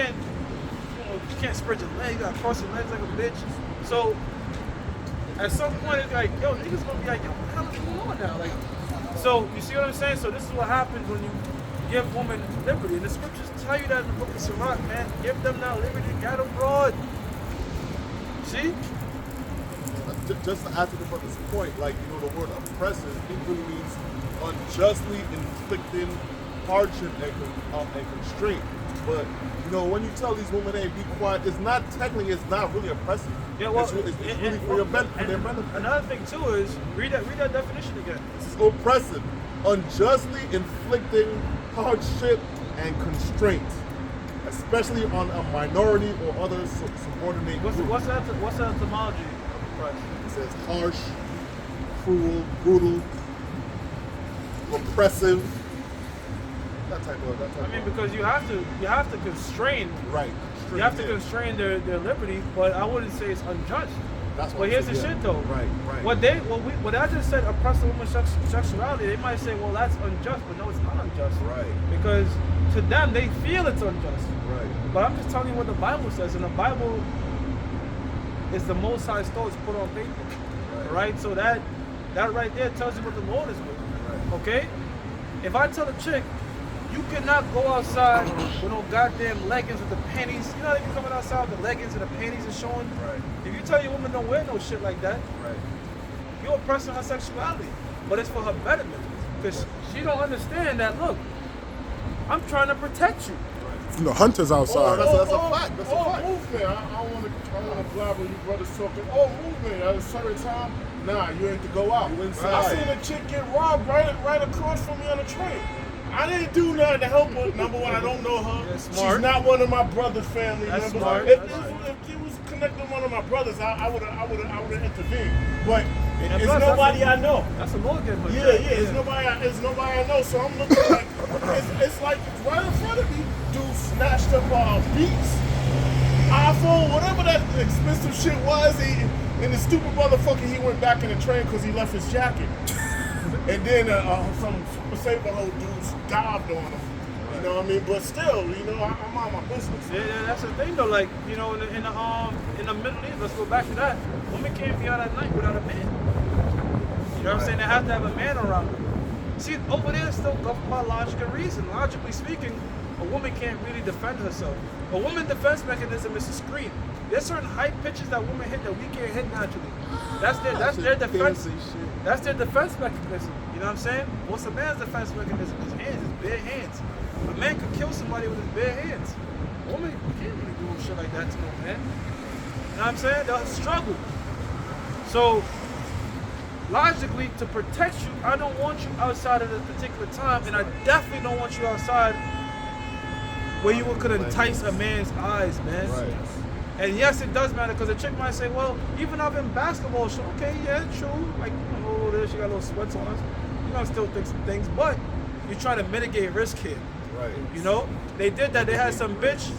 can't spread your legs, you gotta cross your legs like a bitch. So at some point it's like, yo, niggas gonna be like, yo, what the hell is going on now? Like, so you see what I'm saying? So this is what happens when you give women liberty. And the scriptures tell you that in the book of Sirach, man. Give them now liberty, get abroad. See? Just to add to the brother's point, like, you know, the word oppressive, it really means unjustly inflicting hardship and constraint. But, you know, when you tell these women, hey, be quiet, it's not really oppressive. Yeah, well, it's really for your benefit, for their benefit. Another thing too is read that definition again. It's oppressive, unjustly inflicting hardship and constraint, especially on a minority or other subordinate group. What's that etymology of oppress? It says harsh, cruel, brutal, oppressive. That type of. I mean, because you have to constrain. Right. You have to constrain their liberty, but I wouldn't say it's unjust. That's what But here's the I'm saying, shit though. Right. What I just said, oppress a woman's sexuality, they might say, well, that's unjust, but no, it's not unjust. Right. Because to them, they feel it's unjust. Right. But I'm just telling you what the Bible says, and the Bible is the Most High's thoughts put on paper. Right. Right? So that right there tells you what the Lord is with. Right. Okay? If I tell a chick, you cannot go outside with no goddamn leggings with the panties. You know how they be coming outside with the leggings and the panties are showing? Right. If you tell your woman don't wear no shit like that, Right. you're oppressing her sexuality. But it's for her betterment. Because she don't understand that, look, I'm trying to protect you. You know, hunters outside. That's a fact. That's a fact. Movement. I want to blab when you brothers talking. Oh, movement. At a certain time, nah, you ain't to go out. You inside. I seen a chick get robbed right across from me on the train. I didn't do nothing to help her. Number one, I don't know her. That's smart. She's not one of my brother's family That's members. smart. If That's it was connected to one of my brothers, I would have intervened. But And it's plus, nobody I know. That's a Lord getting her. Yeah, it's nobody I know. So I'm looking like it's like right in front of me. Dude snatched up Beats, iPhone, whatever that expensive shit was. And the stupid motherfucker, he went back in the train because he left his jacket. And then some Super Saver dudes dived on him. You know what I mean? But still, you know, I'm on my business. Yeah, that's the thing though. Like, you know, in the Middle East, let's go back to that. Women can't be out at night without a man. You know what I'm saying? They have to have a man around them. See, over there, it's still governed by logic and reason. Logically speaking, a woman can't really defend herself. A woman's defense mechanism is to scream. There's certain height pitches that women hit that we can't hit naturally. That's their defense. That's their defense mechanism. You know what I'm saying? What's a man's defense mechanism? His hands, his bare hands. A man could kill somebody with his bare hands. A woman can't really do shit like that to no man. You know what I'm saying? They'll struggle. So, logically, to protect you, I don't want you outside at a particular time, and I definitely don't want you outside where you could entice a man's eyes, man. Right. And yes, it does matter because a chick might say, well, even up in basketball, so okay, yeah, true. Like, you know, there she got little sweats on us. You gonna still think some things, but you try to mitigate risk here. Right. You know, they did that. They had some bitch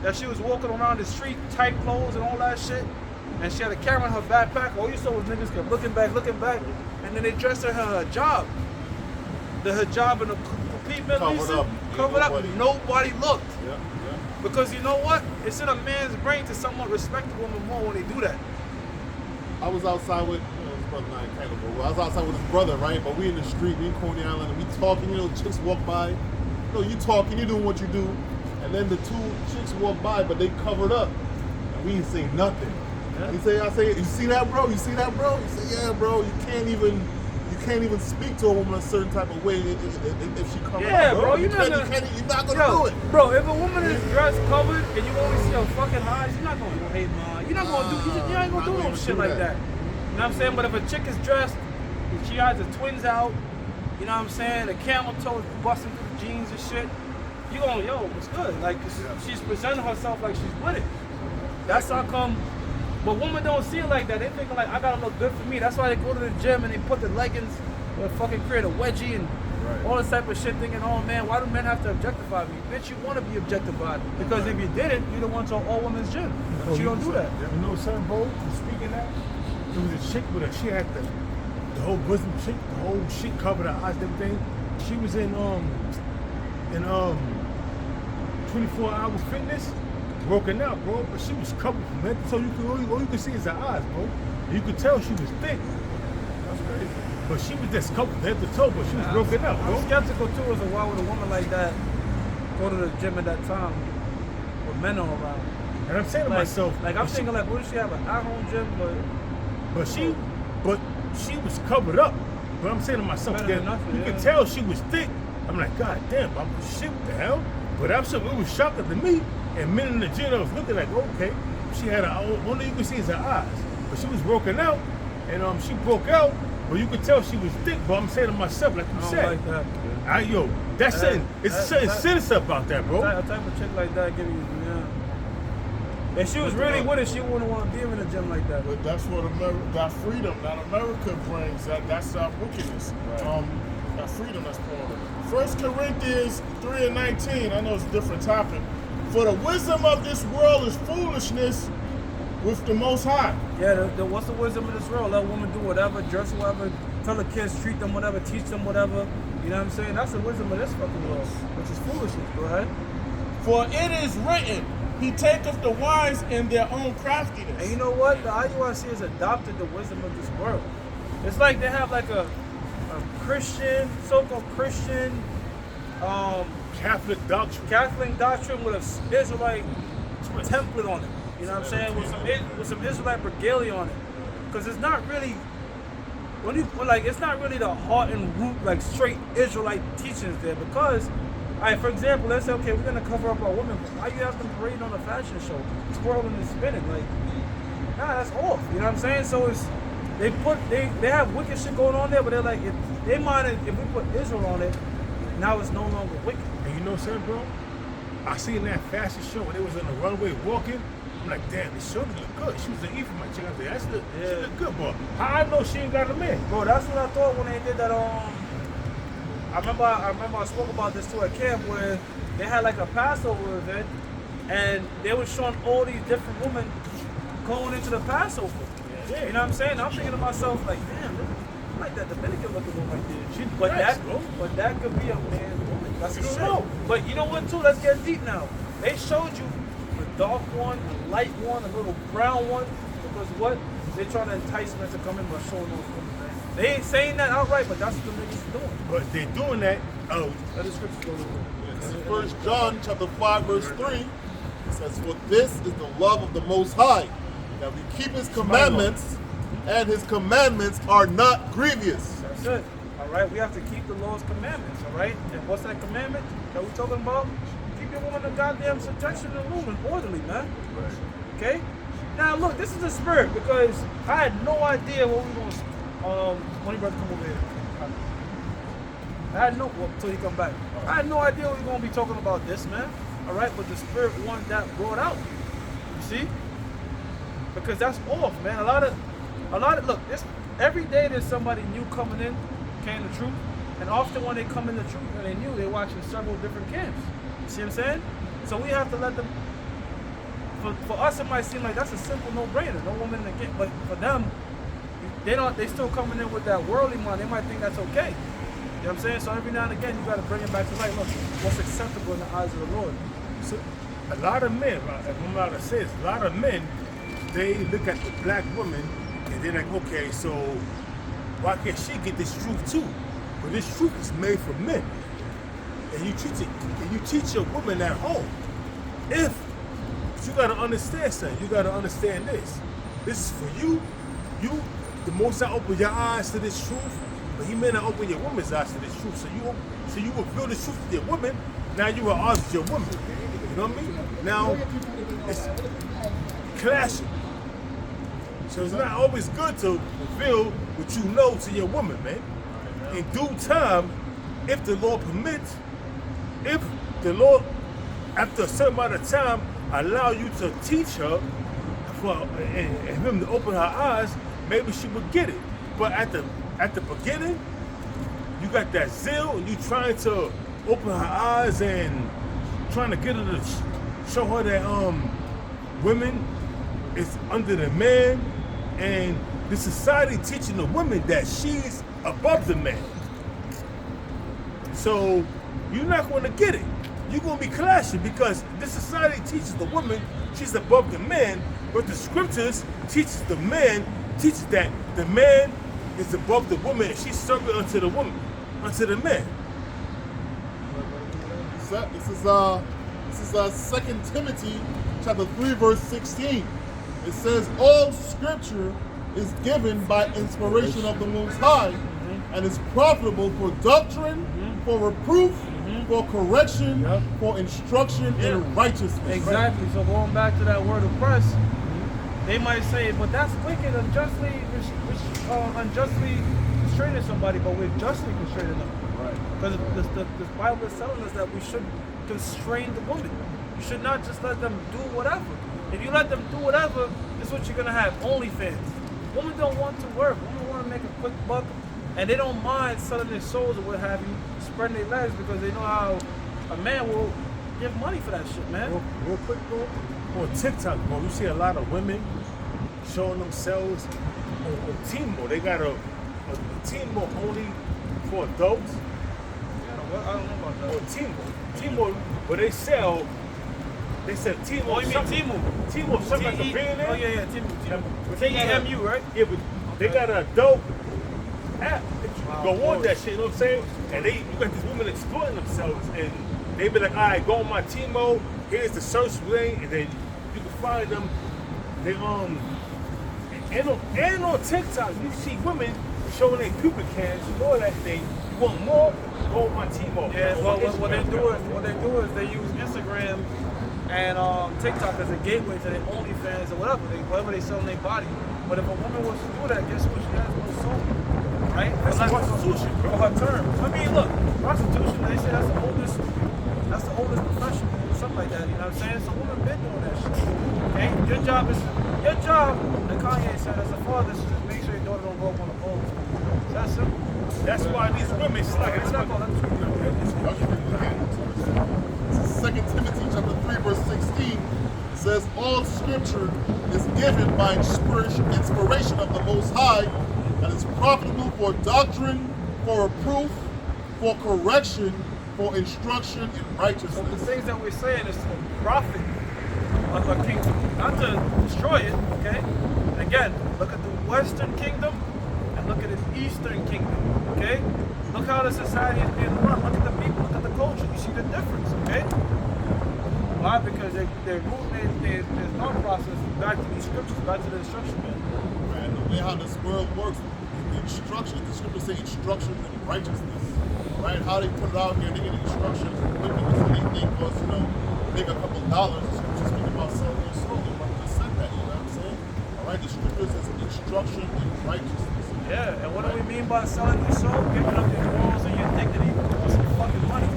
that she was walking around the street, tight clothes and all that shit, and she had a camera in her backpack. All you saw was niggas kept looking back, and then they dressed her in her hijab. The hijab and the complete Middle Eastern covered up. Nobody looked. Yeah. Because you know what? It's in a man's brain to somewhat respect a woman more when they do that. I was outside with his brother, not in Canada, but I was outside with his brother, right? But we in the street, we in Coney Island, and we talking. You know, chicks walk by. You know, you talking, you doing what you do, and then the two chicks walk by, but they covered up, and we ain't say nothing. Yeah. I say, you see that, bro? You see that, bro? You say, yeah, bro. You can't even speak to a woman a certain type of way if she comes Yeah, up. bro, You're not gonna do it. Bro, if a woman is dressed covered and you only see her fucking eyes, you're not gonna go, hey man, you're not gonna do, you ain't gonna do no shit like that. You know what I'm saying? But if a chick is dressed, and she has the twins out, you know what I'm saying, the camel toes busting through the jeans and shit, you going, yo, what's good? Like, she's presenting herself like she's with it. That's how come. But women don't see it like that. They thinking like, I gotta look good for me. That's why they go to the gym and they put the leggings or fucking create a wedgie and all this type of shit thinking, oh man, why do men have to objectify me? Bitch, you want to be objectified. Because if you didn't, you'd have went to an all women's gym. But you don't do that. You know something, bro? Speaking of that, there was a chick with her, she had the whole bosom chick, the whole shit covered her eyes and everything. She was in 24-hour fitness. Broken out, bro, but she was covered from head to toe. All you could see is her eyes, bro. And you could tell she was thick. That's crazy. But she was just covered from head to toe, but she was broken out, bro. I'm skeptical too as to why would a woman like that go to the gym at that time with men all around. And I'm saying to myself, like I'm thinking, like, what if she have an at-home gym, but she was covered up. But I'm saying to myself, Better than nothing, you could tell she was thick. I'm like, God damn, shit, what the hell? But it was shocking to me. And men in the gym, I was looking like, okay, she had only you could see is her eyes. But she was broken out, and she broke out, but you could tell she was thick. But I'm saying to myself, like you said, like that. That's something, it's something sinister about that, bro. A type of chick like that give you, If she was really with it, she wouldn't want to be in a gym like that. But that's what that freedom that America brings. That's our wickedness. Right. That freedom that's pouring. 1 Corinthians 3:19. I know it's a different topic. For the wisdom of this world is foolishness with the Most High. Yeah, what's the wisdom of this world? Let women do whatever, dress whatever, tell the kids, treat them whatever, teach them whatever. You know what I'm saying? That's the wisdom of this fucking world, which is foolishness. Go ahead. For it is written, He taketh the wise in their own craftiness. And you know what? The IUIC has adopted the wisdom of this world. It's like they have like a Christian, so-called Christian, Catholic doctrine with an Israelite template on it. You know what I'm saying? With some Israelite regalia on it. Because it's not really, it's not really the heart and root, like straight Israelite teachings there. Because, for example, let's say, okay, we're gonna cover up our women. Why you have them parading on a fashion show, twirling and spinning? Like, nah, that's off. You know what I'm saying? So they have wicked shit going on there, but they're like, they mind if we put Israel on it, now it's no longer wicked. And you know what I'm saying, bro? I seen that fashion show when they was on the runway walking. I'm like, damn, this show look good. She was an E for my chick. I was like, she look good, bro. How I know she ain't got a man? Bro, that's what I thought when they did that. I remember I spoke about this to a camp where they had like a Passover event, and they were showing all these different women going into the Passover. Yeah. You know what I'm saying? I'm thinking to myself, like, damn, look like that Dominican looking woman right there. But that could be a man's woman. That's a show. But you know what, too? Let's get deep now. They showed you a dark one, a light one, a little brown one. Because what? They're trying to entice men to come in by showing those women, man. They ain't saying that outright, but that's what the niggas are doing. But they're doing that. Let the scripture go to This is 1 John chapter 5, verse 3. It says, for this is the love of the Most High, that we keep His commandments, and His commandments are not grievous. That's it. All right, we have to keep the Lord's commandments. All right, and what's that commandment that we're talking about? Keep your woman in goddamn subjection in the room and orderly, man. Right. Okay. Now look, this is the spirit because I had no idea what we were going to. When he brother come over here, I had no until he come back. I had no idea we were going to be talking about this, man. all right? But the Spirit wants that brought out. You see? Because that's off, man. A lot of look, every day there's somebody new coming in, came to truth, and often when they come in the truth and they new, they're watching several different camps. You see what I'm saying? So we have to let them. For us, it might seem like that's a simple no-brainer. No woman in the camp, but for them, they still coming in with that worldly mind. They might think that's okay. You know what I'm saying? So every now and again, you got to bring it back to light. Look, what's acceptable in the eyes of the Lord? So a lot of men, if I'm allowed to say this, a lot of men, they look at the black woman and they're like, okay, so why can't she get this truth too? But this truth is made for men. And you teach your woman at home. But you gotta understand something. You gotta understand this. This is for you. The Most High open your eyes to this truth, but He may not open your woman's eyes to this truth. So you reveal the truth to your woman. Now you are honest with your woman. You know what I mean? Now it's clashing. So it's not always good to reveal what you know to your woman, man. In due time, if the Lord permits, if the Lord, after a certain amount of time, allow you to teach her and Him to open her eyes, maybe she would get it. But at the beginning, you got that zeal and you trying to open her eyes and trying to get her to show her that women is under the man, and the society teaching the woman that she's above the man. So you're not going to get it. You're going to be clashing because this society teaches the woman she's above the man, but the scriptures teaches the man, teaches that the man is above the woman and she's servant unto the woman, unto the man. This is 2 Timothy chapter 3 verse 16. It says, all scripture is given by inspiration of the Most High and is profitable for doctrine, for reproof, for correction, for instruction in righteousness. Exactly. So going back to that word oppress, they might say, but that's wicked, unjustly constraining somebody, but we're justly constraining them. Right. Because the Bible is telling us that we should constrain the woman. You should not just let them do whatever. If you let them do whatever, this is what you're gonna have. OnlyFans. Women don't want to work. Women want to make a quick buck, and they don't mind selling their souls or what have you, spreading their legs because they know how a man will give money for that shit, man. Real quick, bro. On TikTok, bro, you see a lot of women showing themselves on Timo. They got a Timo only for adults. I don't know about that. Or Timo, but they sell Timo. Oh, you mean Temu? Timo, something like a billionaire. Oh, yeah, Temu. But they got Temu, right? Yeah, but they got an adult app that you can go on that shit, you know what I'm saying? And you got these women exploiting themselves, and they be like, all right, go on my Timo, here's the search link, and then you can find them. They and on TikTok, you see women showing their pubic hairs, you know that thing. You want more? Go on my Timo. Yeah, well, what they do is they use Instagram and TikTok as a gateway to their OnlyFans or whatever they sell in their body. But if a woman wants to do that, guess what? She has no soul, right? That's prostitution, bro. For her terms. I mean, look, prostitution. They say that's the oldest profession, something like that. You know what I'm saying? So women been doing that shit. Okay, your job, like Kanye said, as a father, is to just make sure your daughter don't go up on the pole. That's simple. That's why these women slacking. It's not called. 2 Timothy chapter 3 verse 16 says, all scripture is given by inspiration of the Most High and is profitable for doctrine, for reproof, for correction, for instruction in So the righteousness. things that we're saying is to profit of a kingdom, not to destroy it, okay? And again, look at the Western kingdom and look at the Eastern kingdom, okay? Look how the society is being run. Look at the people, look at the culture. You see the difference, okay? Why? Because their thought process is back to these scriptures, back to the instruction, man. And the way how this world works, the scriptures say instructions in righteousness. Right? How they put it out here, they get instructions in wickedness, and they think, because, make a couple dollars, the scriptures speak about selling your soul. They want to just said that, you know what I'm saying? Alright, the scriptures is instruction in righteousness. Yeah, and what do we mean by selling your soul? Giving up your morals and your dignity for some fucking money.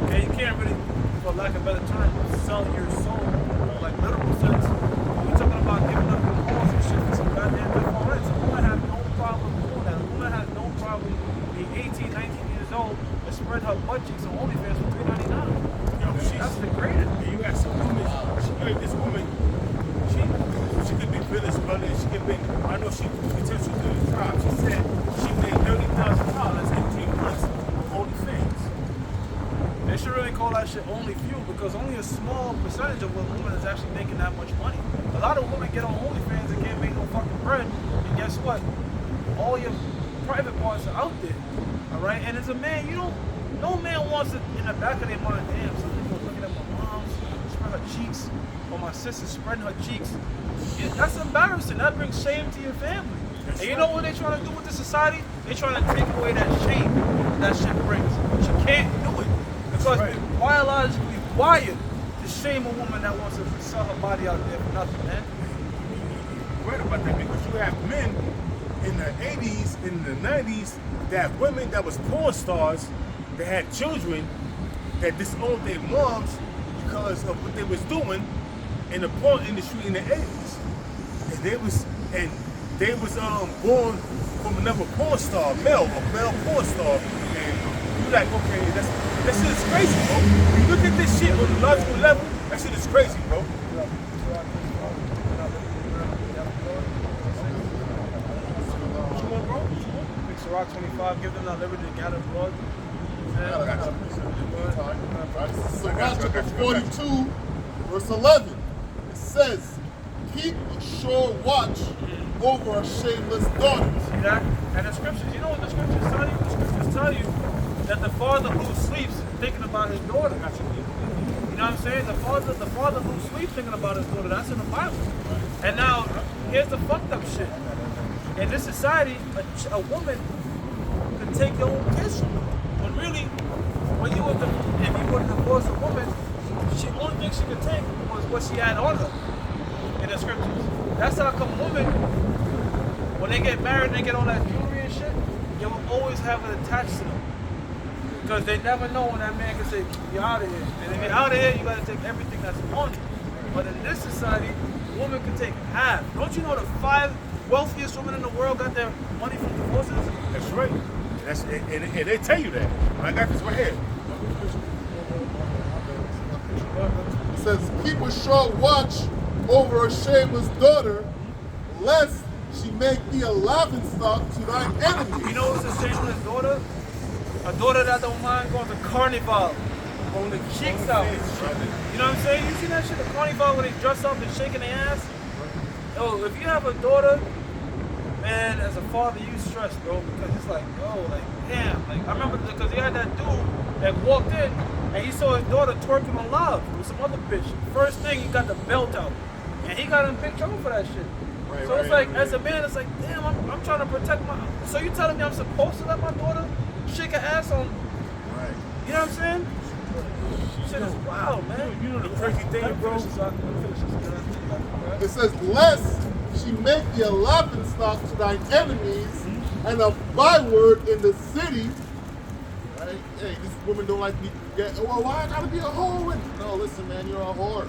Okay, you can't really, for lack of a better term, 19 years old and spread her butt cheeks on OnlyFans for $3.99. Yo, That's the greatest. And you got some women, this woman, she could be business money, she could be, I know she potentially do the job. She said she made $30,000 in 3 months on OnlyFans. They should really call that shit only few because only a small percentage of a woman is actually making that much money. A lot of women get on OnlyFans and can't make no fucking bread. And guess what? All your private parts are out there. Alright? And as a man, no man wants it in the back of their mind, damn, some people looking at my mom's spread her cheeks, or my sister spreading her cheeks. Yeah, that's embarrassing. That brings shame to your family. And you know what they're trying to do with the society? They're trying to take away that shame that shit brings. But you can't do it. Because we're biologically wired to shame a woman that wants to sell her body out there for nothing, man. You're right about that because you have men in the 80s, in the 90s, that women that was porn stars that had children that disowned their moms because of what they was doing in the porn industry in the 80s. And they was born from another porn star, a male porn star. And you're like, okay, that shit is crazy, bro. When you look at this shit on a logical level, that shit is crazy, bro. Rock 25, give them that liberty to gather blood. Sirach chapter 42, verse 11. It says, keep a sure watch over a shameless daughter. See that? And the scriptures, you know what the scriptures tell you? The scriptures tell you that the father who sleeps thinking about his daughter. You know what I'm saying? The father who sleeps thinking about his daughter, that's in the Bible. And now, here's the fucked up shit. In this society, a woman could take your own kids from you. When really, if you were to divorce a woman, the only thing she could take was what she had on her in the scriptures. That's how come women, when they get married and they get all that jewelry and shit, you will always have it attached to them. Because they never know when that man can say, you're out of here. And if you're out of here, you gotta take everything that's on you. But in this society, a woman can take half. Don't you know the 5 wealthiest women in the world got their money from divorces? That's right. And they tell you that. I got this right here. It says, keep a sure watch over a shameless daughter, lest she make thee a laughingstock to thine enemies. You know what's a shameless daughter? A daughter that don't mind going to carnival, going the cheeks out. You know what I'm saying? You see that shit, the carnival where they dress up and shaking their ass? Yo, if you have a daughter, man, as a father, you stress, bro, because it's like, yo, like, damn. Like, I remember because he had that dude that walked in and he saw his daughter twerking on live with some other bitch. First thing, he got the belt out, and he got in big trouble for that shit. So it's like, as a man, it's like, damn, I'm trying to protect my. So you telling me I'm supposed to let my daughter shake her ass on? Right. You know what I'm saying? Shit is wild, man. You know the crazy thing, bro? It says, lest she make thee a laughingstock to thine enemies and a byword in the city. Right? Hey, this woman don't like me. Well, why I gotta be a whore? No, listen, man, you're a whore.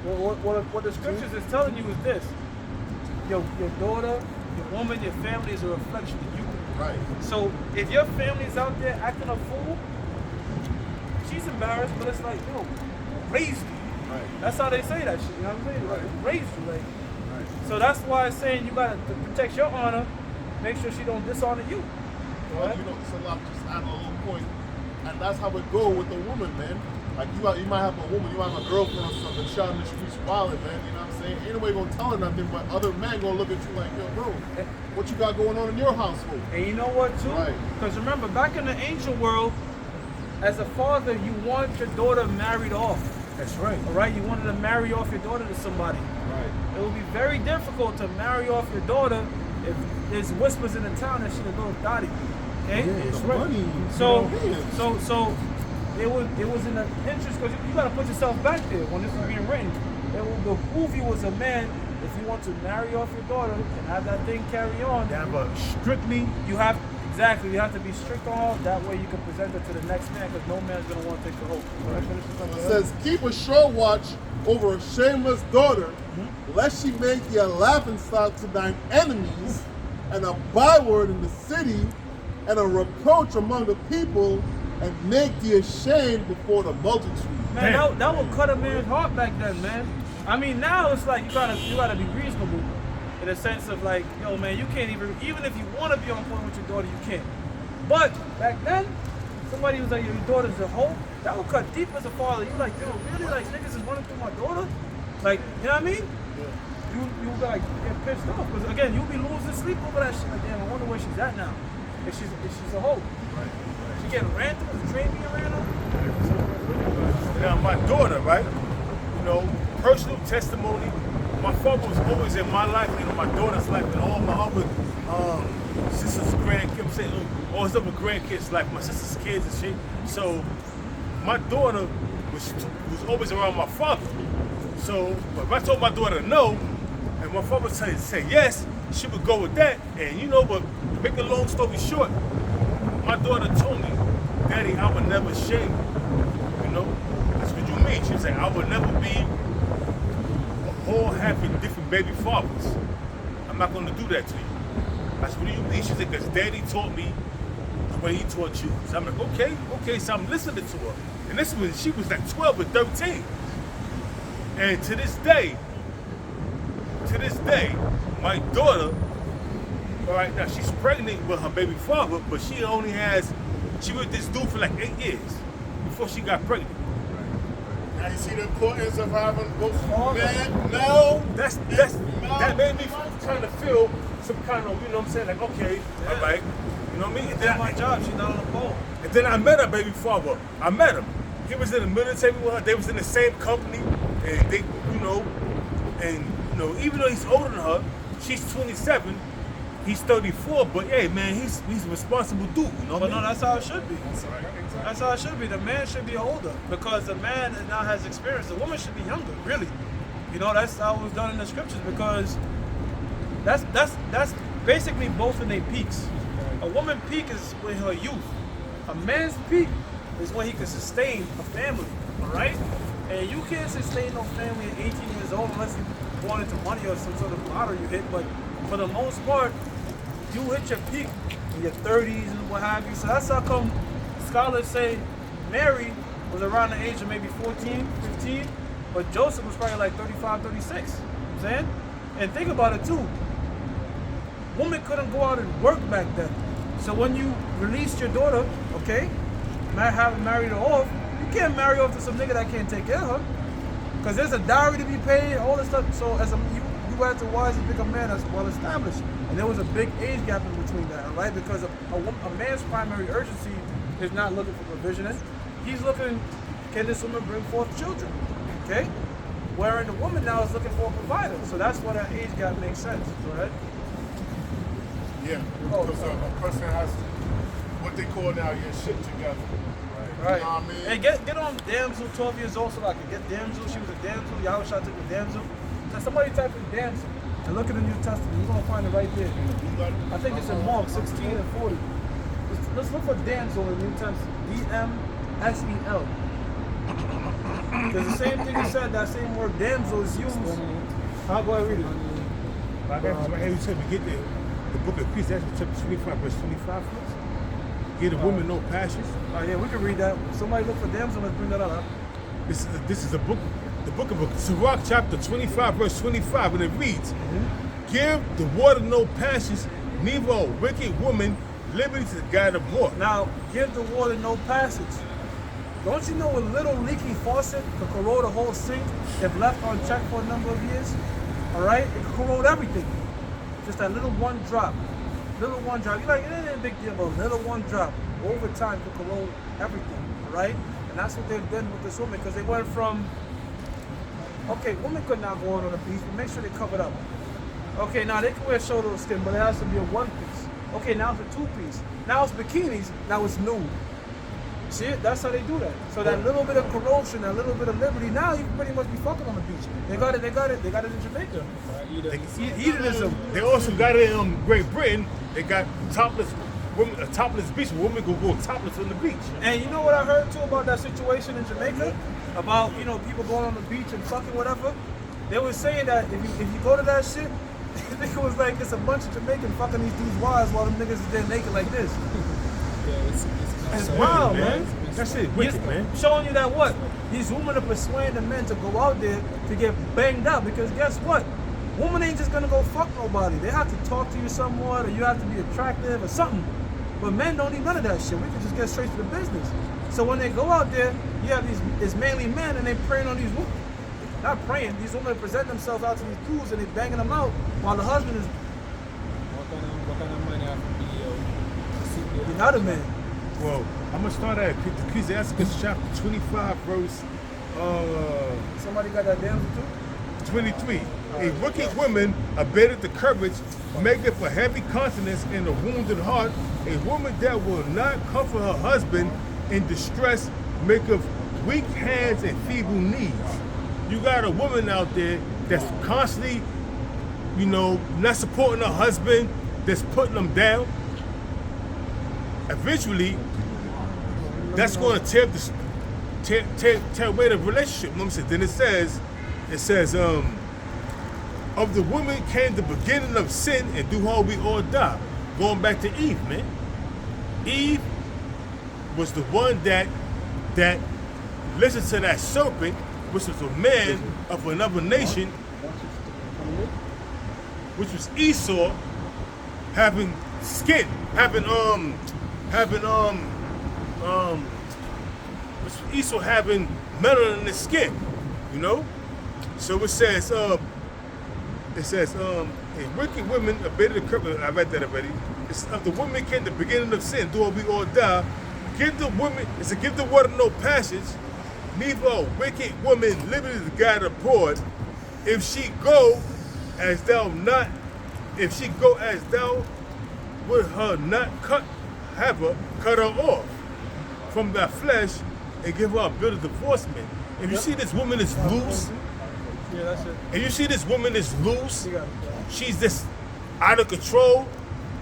Well, what the scriptures is telling you is this: your daughter, your woman, your family is a reflection of you. Right. So if your family's out there acting a fool, she's embarrassed, but it's like, yo, raised you. Right. That's how they say that shit. You know what I'm saying? Like, raised you, like. So that's why it's saying you gotta protect your honor, make sure she don't dishonor you. Well, Right? you know, Salah just add a little point, and that's how it go with the woman, man. Like you might have a woman, you might have a girlfriend or something, she out in the streets wilding, man. You know what I'm saying? Ain't nobody gonna tell her nothing, but other men gonna look at you like, yo, bro, what you got going on in your household? And you know what too? Right. Because remember, back in the ancient world, as a father, you want your daughter married off. That's right. All right, you wanted to marry off your daughter to somebody. Right. It would be very difficult to marry off your daughter if there's whispers in the town that she's a little dotty. Okay? That's right. So it was in the interest, because you gotta put yourself back there when this was being written. It would behoove you as a man, if you want to marry off your daughter and have that thing carry on. You have to be strict on her. That way you can present her to the next man, because no man's gonna want to take her home. It says, keep a sure watch over a shameless daughter, lest she make thee a laughingstock to thine enemies, and a byword in the city, and a reproach among the people, and make thee ashamed before the multitude. Man, that would cut a man's heart back then, man. I mean, now it's like you gotta be reasonable in a sense of like, yo, man, you can't even if you want to be on point with your daughter, you can't. But back then, somebody was like, your daughter's a hoe. That would cut deep as a father. You like, yo, really? Like niggas is running through my daughter? Like, you know what I mean? You like get pissed off because again, you'll be losing sleep over that shit. Like, damn, I wonder where she's at now. If she's a hoe. She getting ran through, the train being ran over. Now my daughter, right? You know, personal testimony. My father was always in my life, and my daughter's life, and all my other sisters, grandkids. I'm saying all his other grandkids, like my sister's kids and shit. So my daughter was always around my father. So if I told my daughter no, and my father said yes, she would go with that. And you know, but to make a long story short, my daughter told me, Daddy, I would never shame you. You know, that's what you mean. She said, I would never be all having different baby fathers. I'm not going to do that to you. That's what you mean. She said, because Daddy taught me the way he taught you. So I'm like, okay, so I'm listening to her. And this was, she was like 12 or 13. And to this day, my daughter, all right, now she's pregnant with her baby father, but she with this dude for like 8 years before she got pregnant. Now you see the importance of having both men. No, that made me kind of feel some kind of, you know what I'm saying, like, okay, all right, you know what I mean? That's my job. She's not on the phone. And then I met her baby father. I met him. He was in the military with her. They was in the same company, and they, you know, even though he's older than her, she's 27. He's 34, but hey, man, he's a responsible dude. You know But no, that's how it should be. That's how it should be. The man should be older because the man now has experience. The woman should be younger, really. You know, that's how it was done in the scriptures because that's basically both in their peaks. A woman peak is in her youth. A man's peak is when he can sustain a family, all right? And you can't sustain no family at 18 years old unless you're born into money or some sort of lottery you hit. But for the most part, you hit your peak in your 30s and what have you. So that's how come scholars say Mary was around the age of maybe 14, 15, but Joseph was probably like 35, 36. You know what I'm saying? And think about it too. Women couldn't go out and work back then. So when you released your daughter, okay, having married her off, you can't marry off to some nigga that can't take care of her. Because there's a dowry to be paid, all this stuff. So as you had to wisely pick a man that's well established. And there was a big age gap in between that, all right? Because a man's primary urgency is not looking for provisioning. He's looking, can this woman bring forth children, okay? Wherein the woman now is looking for a provider. So that's why that age gap makes sense, go ahead. Yeah, because a person has what they call now your shit together. Right. You know what I mean? Hey, get on damsel 12 years old so I can get damsel. She was a damsel. Yahusha took a damsel. So somebody type in damsel and look at the New Testament. You're going to find it right there. I think it's in Mark 16 and 40. Let's look for damsel in the New Testament. D-M-S-E-L. Because the same thing is said, that same word damsel is used. I'll go ahead and read it. Right here, you said we get the book of Ecclesiastes, chapter 25, verse 25 first. Give the woman no passions. Oh yeah, we can read that. Somebody look for damsel. Let's bring that up. This is a book, the book of Sirach, chapter 25, verse 25, and it reads, Give the water no passions, neither a wicked woman liberty to guide the more. Now, give the water no passage. Don't you know a little leaky faucet could corrode a whole sink if left unchecked for a number of years? All right, it could corrode everything. Just that little one drop. Little one drop. You're like, it ain't a big deal, but a little one drop over time could corrode everything, all right? And that's what they've done with this woman, because they went from, okay, women could not go on the beach, but make sure they covered up. Okay, now they can wear shoulder skin, but it has to be a one piece. Okay, now it's a two piece. Now it's bikinis, now it's nude. See it? That's how they do that. So that little bit of corrosion, that little bit of liberty, now you can pretty much be fucking on the beach. They got it in Jamaica. Hedonism. They also got it in Great Britain. They got topless women, a topless beach. Women can go topless on the beach. And you know what I heard too about that situation in Jamaica? About, you know, people going on the beach and fucking whatever. They were saying that if you go to that shit, I think it was like it's a bunch of Jamaicans fucking these dudes' wives while them niggas is there naked like this. It's wild, man. That shit wicked, man. Showing you that what? These women are persuading the men to go out there to get banged up because guess what? Women ain't just gonna go fuck nobody. They have to talk to you somewhat or you have to be attractive or something. But men don't need none of that shit. We can just get straight to the business. So when they go out there, you have these manly men and they preying on these women. Not praying, these women present themselves out to these dudes and they banging them out while the husband is What kind of money have to be not a man. Well, I'm gonna start at Ecclesiastes chapter 25, verse Somebody got that damn too? 23. A wicked woman abated the courage, maketh a heavy countenance and a wounded heart. A woman that will not comfort her husband in distress maketh weak hands and feeble knees. You got a woman out there that's constantly, not supporting her husband, that's putting them down. Eventually, that's going to tear away the relationship. Then it says, of the woman came the beginning of sin, and do how we all die. Going back to Eve, man. Eve was the one that listened to that serpent, which was a man of another nation, which was Esau, having skin, Esau having metal in his skin, So it says, a wicked woman abated the courage. I read that already. It's of the woman came the beginning of sin, though we all die. Give the water no passage. Neither a wicked woman liberty to guide abroad. If she go as thou would her not cut her off from thy flesh and give her a bill of divorcement. If you see this woman is loose, Yeah, that's it. and you see this woman is loose, she's just out of control.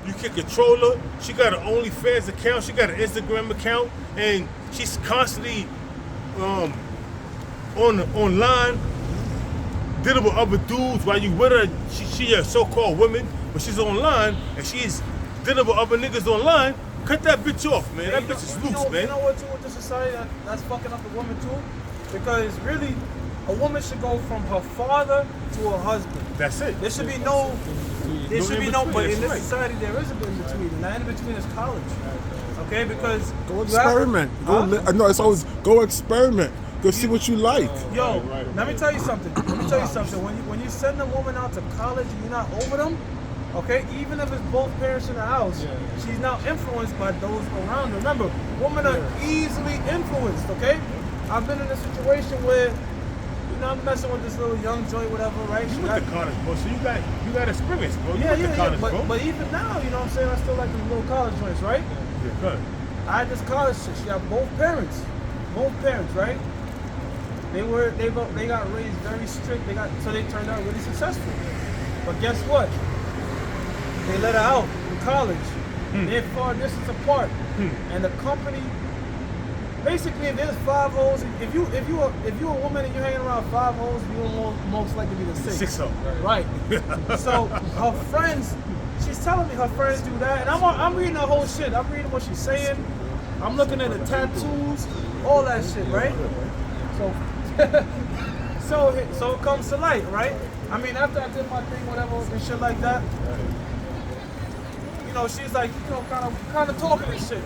You can control her. She got an OnlyFans account. She got an Instagram account, and she's constantly online dealing with other dudes while you with her. She a so-called woman, but she's online and she's dealing with other niggas online. Cut that bitch off, man. That bitch is loose, man. You know what, too, with the society that's fucking up the woman, too? Because really, a woman should go from her father to her husband. That's it. There should be no, but in this right. society there is a bit in between, and that in between is college. Okay, because Go experiment. No, it's always go experiment. Go see what you like. Yo, let me tell you something. When you send a woman out to college and you're not over them, okay, even if it's both parents in the house, she's now influenced by those around her. Remember, women are easily influenced, okay? I've been in a situation where, I'm messing with this little young joint, whatever, right? You went to college, bro, so you got experience, bro. You Yeah, went to college, bro. but even now, you know what I'm saying? I still like the little college joints, right? Yeah, good. I had this college chick. She got both parents, right? They got raised very strict. So they turned out really successful. But guess what? They let her out in college. They're far distance apart, and the company. Basically, if there's 5 hoes, if you're a woman and you're hanging around 5 hoes, you will most likely be the 6. 6 hoe. Right. So her friends, she's telling me her friends do that, and I'm reading her whole shit. I'm reading what she's saying. I'm looking at the tattoos, all that shit, right? So it comes to light, right? I mean, after I did my thing, whatever, and shit like that, she's like, kind of talking and shit.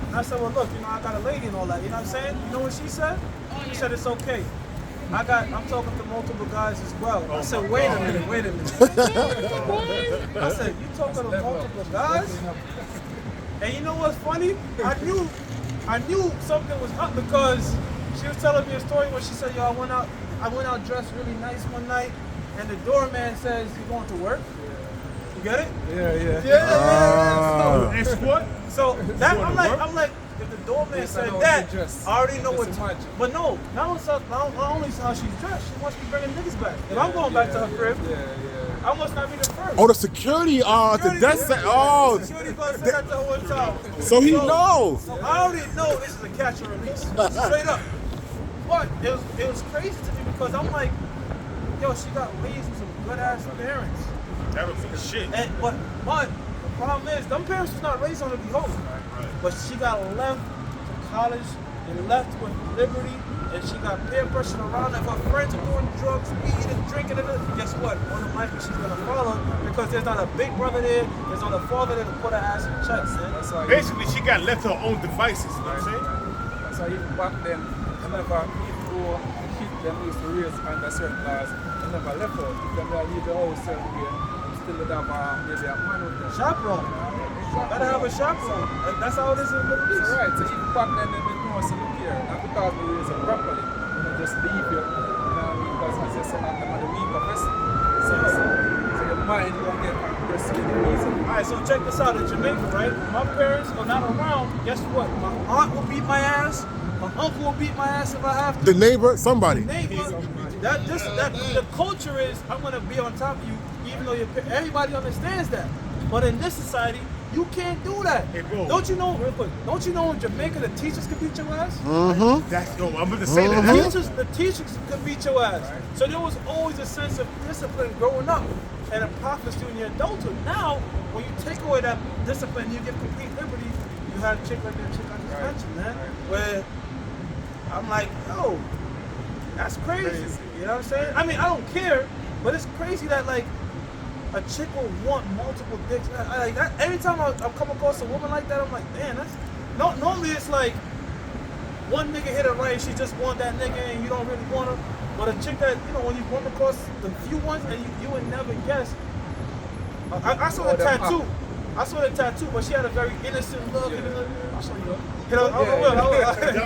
And I said, well, look, I got a lady and all that. You know what I'm saying? You know what she said? She said, it's okay. I'm talking to multiple guys as well. I said, wait a minute. I said, you talking to multiple guys? And you know what's funny? I knew something was up because she was telling me a story where she said, yo, I went out dressed really nice one night, and the doorman says, you going to work? You get it? Yeah. Escort? So that I'm like, if the doorman said that, I already know what. But no, not only how she's dressed, she wants me bringing niggas back. If I'm going back to her crib, I must not be the first. Oh, the security, the desk set. Oh, security guard said that the whole time. so he knows. So I already know this is a catch and release, straight up. But it was crazy to me because I'm like, yo, she got raised with some good ass parents. That was some shit. But problem is, them parents was not raised on to be holy. But she got left to college and left with liberty, and she got peer pressure around her. If her friends are doing drugs, weed, and drinking, and guess what? More than likely she's gonna follow because there's not a big brother there, there's not a father there to put her ass in check, man. That's why Basically, she got left to her own devices. You know what I'm saying? that's why even back then, whenever people, the kids them used to raise under certain laws, they never left out. If them they leave the house certain way, and still would have maybe a man with them. Chaperone. Gotta have a chaperone. That's how it is in the Middle East. Right, so even back then they didn't know some care. Not because we raise them properly, you know, just leave you. You know what I mean? Because as I said, I'm the weaker person. So your mind you won't get aggressive with the reason. Alright, so check this out. In Jamaica, right? My parents are not around. Guess what? My aunt will beat my ass. My uncle will beat my ass if I have to. The neighbor, somebody. Neighbor, the culture is I'm gonna be on top of you, even though everybody understands that. But in this society, you can't do that. Hey, bro. Don't you know? Real quick. Don't you know in Jamaica the teachers can beat your ass? That's I'm about to say that. The teachers could beat your ass. So there was always a sense of discipline growing up, and a prophecy in your adulthood. Now, when you take away that discipline, you get complete liberty. You had a chick like that chick I just mentioned, man, where I'm like, yo, that's crazy. You know what I'm saying? I mean, I don't care, but it's crazy that like a chick will want multiple dicks. I like that. Every time I come across a woman like that, I'm like, damn, that's normally it's like one nigga hit her right, she just want that nigga and you don't really want her. But a chick that, you know, when you come across the few ones and you would never guess. I saw the tattoo. I saw the tattoo, but she had a very innocent look. I'll show you. You know,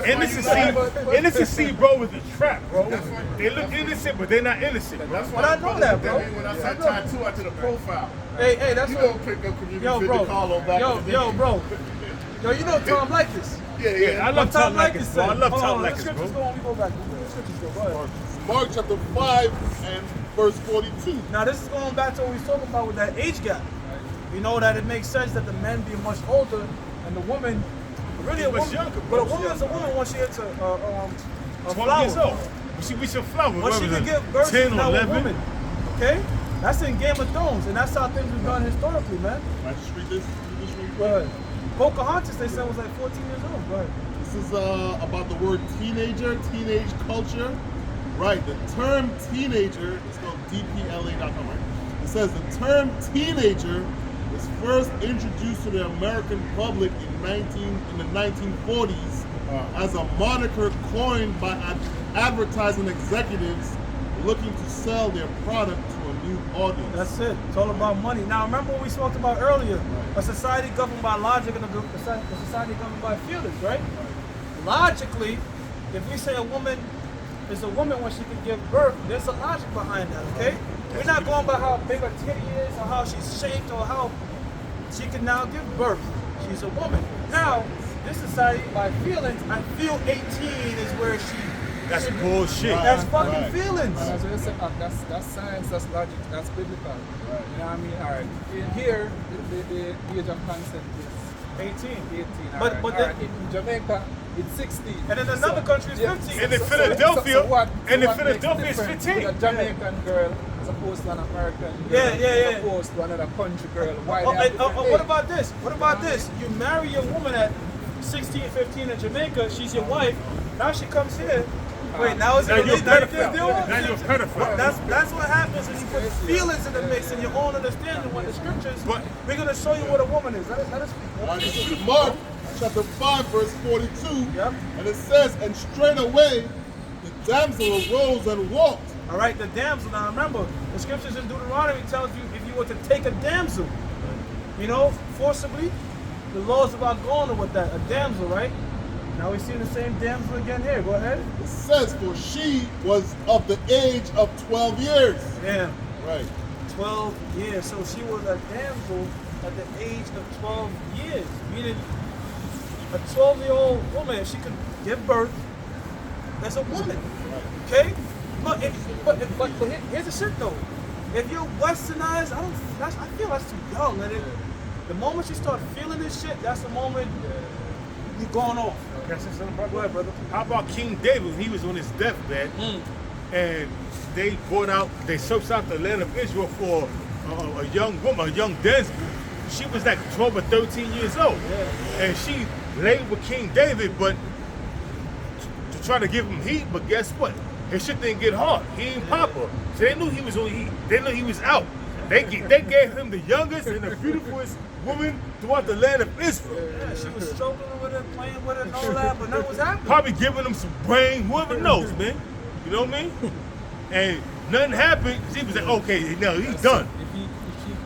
Innocency, bro, is a trap, bro. They look innocent, but they're not innocent. That's But I know that, bro. When I said tattoo after the profile. Hey, that's You what. don't pick up because you Yo, can fit bro. the collar back in the day. Yo, bro. Yo, you know Tom Likas. Yeah. I love Tom Likas, bro. I love Tom Likas, Likas, scriptures bro. go on, we go back. The scriptures go. Go ahead. Mark chapter 5 and verse 42. Now this is going back to what we was talking about with that age gap. You know that it makes sense that the men be much older and the woman, really a Much woman, younger, but bro. a woman is a woman once she hits a 12 flower. years old. When she reach a flower, Once she whatever, can give birth, 10 she's or now a 11. woman. Okay? That's in Game of Thrones, and that's how things were done historically, man. I just read this real Go quick. ahead. Pocahontas, they said, was like 14 years old. Go ahead. This is about the word teenager, teenage culture. Right, the term teenager is called dpla.com, right? It says the term teenager was first introduced to the American public in the 1940s as a moniker coined by advertising executives looking to sell their product to a new audience. That's it. It's all about money. Now, remember what we talked about earlier? A society governed by logic and a society governed by feelings, right? Logically, if we say a woman is a woman when she can give birth, there's a logic behind that, okay? We're not going by how big her titty is or how she's shaped or how she can now give birth. She's a woman. Now, this society, by feelings, I feel 18 is where she... That's bullshit. That's fucking feelings. And as I said, that's science, that's logic, that's biblical. You know what I mean? All right. In here, the age of consent is 18. 18. But all right. In Jamaica, it's 16. And in another country, it's 15. And in Philadelphia, what Philadelphia, makes it's difference 15. with a Jamaican girl as opposed to an American girl, Yeah. as opposed to another country girl. Why they have different What age? about this? What about this? You marry a woman at 16, 15 in Jamaica, she's your wife. Now she comes here. Wait, now it's Now you're a pedophile. deal? Now you're a pedophile. That's what happens when you put feelings in the mix and your own understanding when the scriptures. But- we're gonna show you what a woman is. Let us speak. All right, this is Mark chapter 5 verse 42. Yep. And it says, and straightway the damsel arose and walked. All right, the damsel. Now remember, the scriptures in Deuteronomy tells you if you were to take a damsel, you know, forcibly, the laws about going with that, a damsel, right? Now we see the same damsel again here. Go ahead. It says, for she was of the age of 12 years. Damn, Right. 12 years. So she was a damsel at the age of 12 years. Meaning, a 12-year-old woman, if she could give birth, as a woman. Okay? But here's the shit though. If you're westernized, I feel that's too young. The moment you start feeling this shit, that's the moment you're going off. Can I say something, brother? Go ahead, brother. How about King David? He was on his deathbed, and they searched out the land of Israel for a young woman, a young damsel. she was like 12 or 13 years old. And she laid with King David, but to try to give him heat, but guess what? His shit didn't get hard. He ain't pop her. So they knew he was they knew he was out. They gave him the youngest and the beautifulest woman throughout the land of Israel. Yeah, she was stroking with it, playing with it, and all that, but nothing was happening. Probably giving him some brain, whoever knows, man. You know what I mean? And nothing happened. He was like, okay, no, he's done.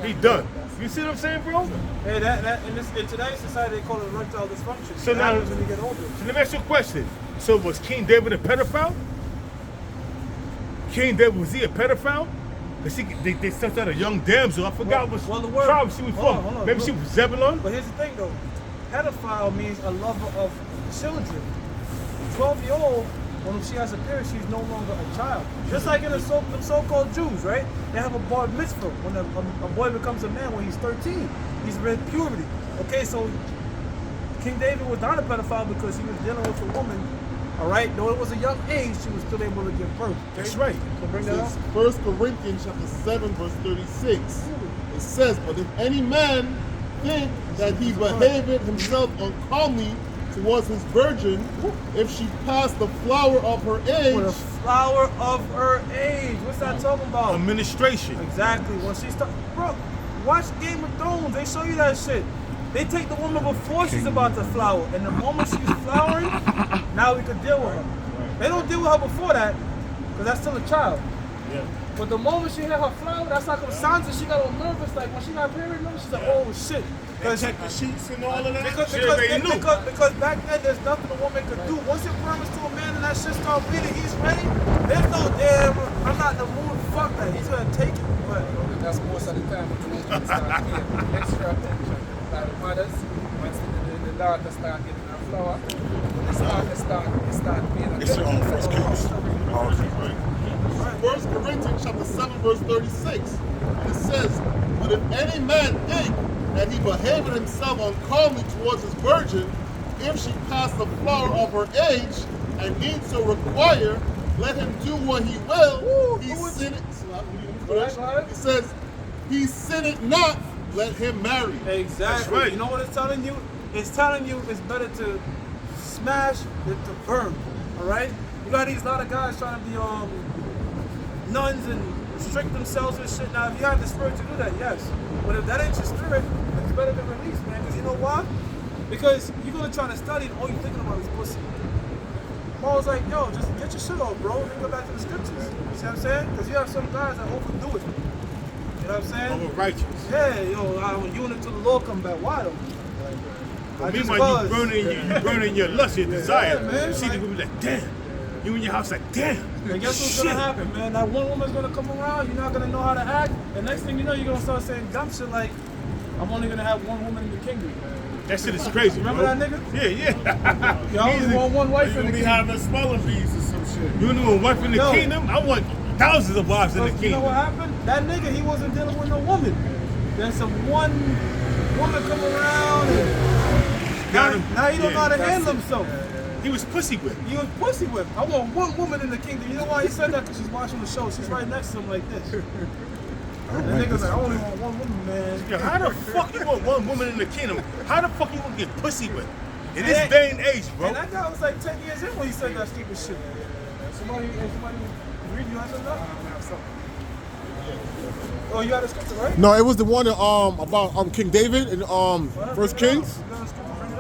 He done. You see what I'm saying, bro? Hey, that in today's society they call it erectile dysfunction. So It now, happens when you get older. so let me ask you a question. So was King David a pedophile? King David, was he a pedophile? Cause they sent out a young damsel. I forgot which the word, tribe she was from. hold on, Maybe look. she was Zebulon. But here's the thing though, pedophile means a lover of children. 12-year-old, when she has a period, she's no longer a child. Just like in the so-called Jews, right? They have a bar mitzvah. When a boy becomes a man when he's 13, he's read puberty. Okay, so King David was not a pedophile because he was dealing with a woman. All right, though it was a young age, she was still able to give birth. Okay? That's right. So bring that up. 1 Corinthians chapter 7, verse 36. It says, but if any man think that he behaved himself uncomely towards his virgin, if she passed the flower of her For the age, flower of her age. What's that talking about? Administration. Exactly. When she start, bro, watch Game of Thrones. They show you that shit. They take the woman before she's about to flower, and the moment she's flowering, now we could deal with her. They don't deal with her before that, because that's still a child. Yeah. But the moment she had her flower, that's like signs that she got all nervous. Like when she got period, she's like, oh shit. They check the sheets and all of that. Because back then there's nothing a woman could do. Once it promised to a man and that shit start bleeding, he's ready. There's no damn, I'm not in the mood. Fuck that. He's gonna take it. But That's most of the time when children start paying extra attention. Like the mothers, once the daughter start getting her flower, when they start paying attention. It's on First Kings. Okay. 1 Corinthians chapter 7, verse 36. And it says, but if any man think that he behaved himself uncomely towards his virgin, if she passed the flower of her age, and needs to require, let him do what he will. He sinned. It says, he sinned not, let him marry. exactly. That's right. You know what it's telling you? It's telling you it's better to smash than to burn. All right? You got these lot of guys trying to be nuns and restrict themselves and shit. Now, if you have the spirit to do that, yes. But if that ain't your spirit, it's better to release, man. Because you know why? Because you're gonna try to study and all you're thinking about is pussy. Paul's like, yo, just get your shit off, bro. Then go back to the scriptures. You see what I'm saying? Because you have some guys that overdo it. You know what I'm saying? Over righteous. Yeah, yo, I'm a unit to the Lord come back. Why though? I just Meanwhile, you buzz. burning your lust, your desire. man, You see the women like, damn. You in your house like, damn. And guess what's Shit. gonna happen, man? That one woman's gonna come around, you're not gonna know how to act, and next thing you know, you're gonna start saying dumb shit like, I'm only gonna have one woman in the kingdom. That shit is crazy. Remember bro. that nigga? Yeah. You only want one wife in the be kingdom. having smaller bees or some shit. You only want one wife in the No. kingdom? I want thousands of wives in the So, you know kingdom. what happened? That nigga, he wasn't dealing with no woman. Then some one woman come around and now he don't know how to handle himself. He was pussy whipped. He was pussy whipped. I want one woman in the kingdom. You know why he said that? Because she's watching the show. She's right next to him like this. And the nigga's like, I only want one woman, man. Yo, how the fuck you want one woman in the kingdom? How the fuck you gonna get pussy whipped? In this day and age, bro. And that guy was like 10 years in when he said that stupid shit. Somebody read you had something? Oh, you had a scripture, right? No, it was the one about King David in First Kings. You got a scripture, bring it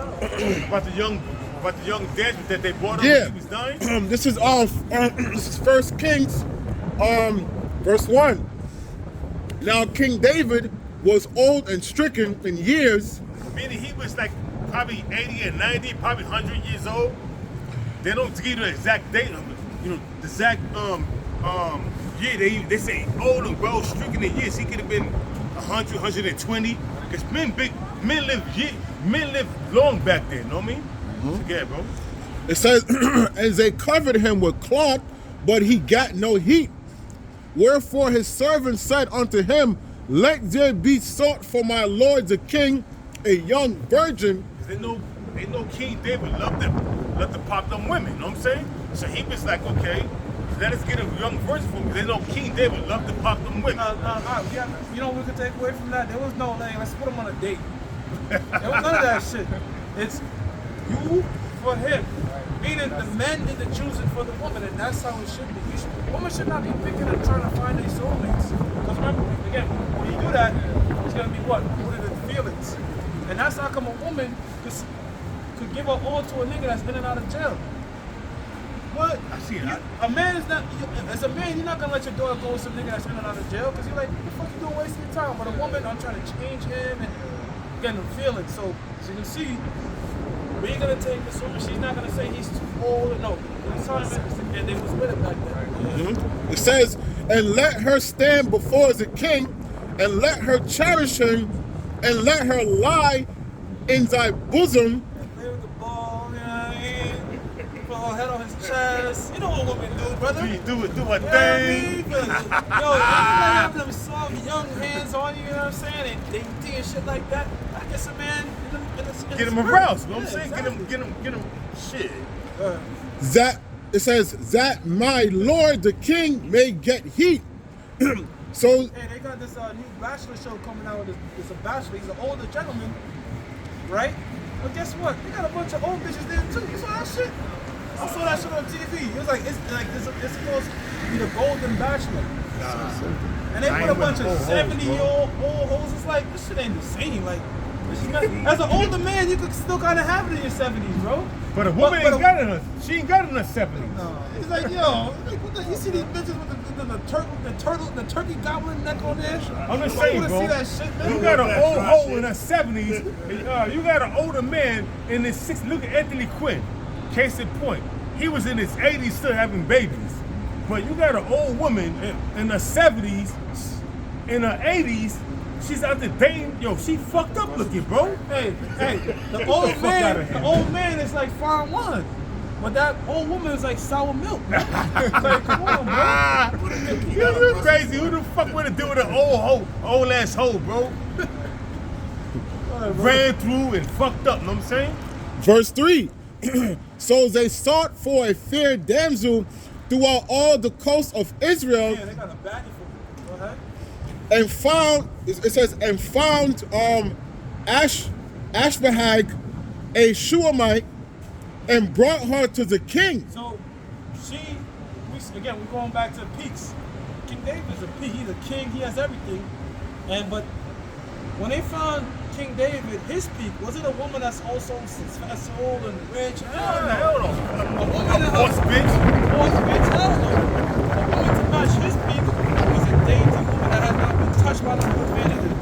out. About the young dancer that they brought up Yeah. when he was dying. This is First Kings, verse 1. Now King David was old and stricken in years. Meaning he was like probably 80 and 90, probably 100 years old. They don't give you the exact date of it. You know, the exact year. They say old and well stricken in years. He could have been 100, 120. Because men live long back then, know what I mean? Yeah, bro. It says, as they covered him with cloth, but he got no heat. Wherefore his servant said unto him, let there be sought for my lord the king a young virgin. They know King David loved to pop them women, you know what I'm saying? So he was like, okay, let us get a young version for me. They know King David loved to pop them with. You know what we could take away from that? There was no like, let's put him on a date. There was none of that shit. It's you for him. Meaning the men did the choosing for the woman, and that's how it should be. Women should not be picking and trying to find their soulmates. Because remember, again, when you do that, it's going to be what? Rooted in feelings. And that's how come a woman could give her all to a nigga that's in and out of jail. What? I see that. A man is not, as a man, you're not going to let your daughter go with some nigga that's in and out of jail because you're like, what the fuck you doing wasting your time? But a woman, I'm trying to change him and getting him feelings. So you can see, we're going to take this woman. She's not going to say he's too old. No. And they was with it back then. It says, and let her stand before the king, and let her cherish him, and let her lie in thy bosom. Play with the ball, you know what I mean? Put her head on his chest. You know what women do, brother. Do her You know what I thing. mean? Yo, have them soft young hands on you, you know what I'm saying? And dainty and shit like that. I guess a man Get him aroused, you know what I'm saying? Exactly. Get him shit. That it says that my lord the king may get heat. So hey, they got this new bachelor show coming out. It's a bachelor. He's an older gentleman, right? But guess what? They got a bunch of old bitches there too. You saw that shit? I saw that shit on TV. It was like it's supposed to be the Golden Bachelor. And they put a bunch of 70-year-old old hoes. It's like this shit ain't the same. Like this is not, as an older man, you could still kind of have it in your 70s, bro. But a woman ain't got it in her. She ain't got it in her 70s. No, it's like, yo, like, what the, you see these bitches with the turkey goblin neck on there? I'm just saying, bro. See that shit, man? You got an old hoe in her 70s. You got an older man in his 60s. Look at Anthony Quinn. Case in point. He was in his 80s still having babies. But you got an old woman in her 70s, in her 80s. She's out there dating. Yo, she fucked up looking, bro. Hey, the old man is like fine wine. But that old woman is like sour milk. It's like, come on, bro. You crazy. Who the fuck would have do with an old ass hoe, bro? Ran through and fucked up, know what I'm saying? verse 3. So they sought for a fair damsel throughout all the coast of Israel. Yeah, they got a baddie for me. Go ahead. And found, it says, and found Ashbahag, a Shulamite, and brought her to the king. So, we're going back to peaks. King David's a peak. He's a king. He has everything. But when they found King David, his peak, was it a woman that's also successful and rich? Hell no. A woman A boss bitch. Hell no. A woman to match his peak was a dainty woman that had not been touched by another man. And the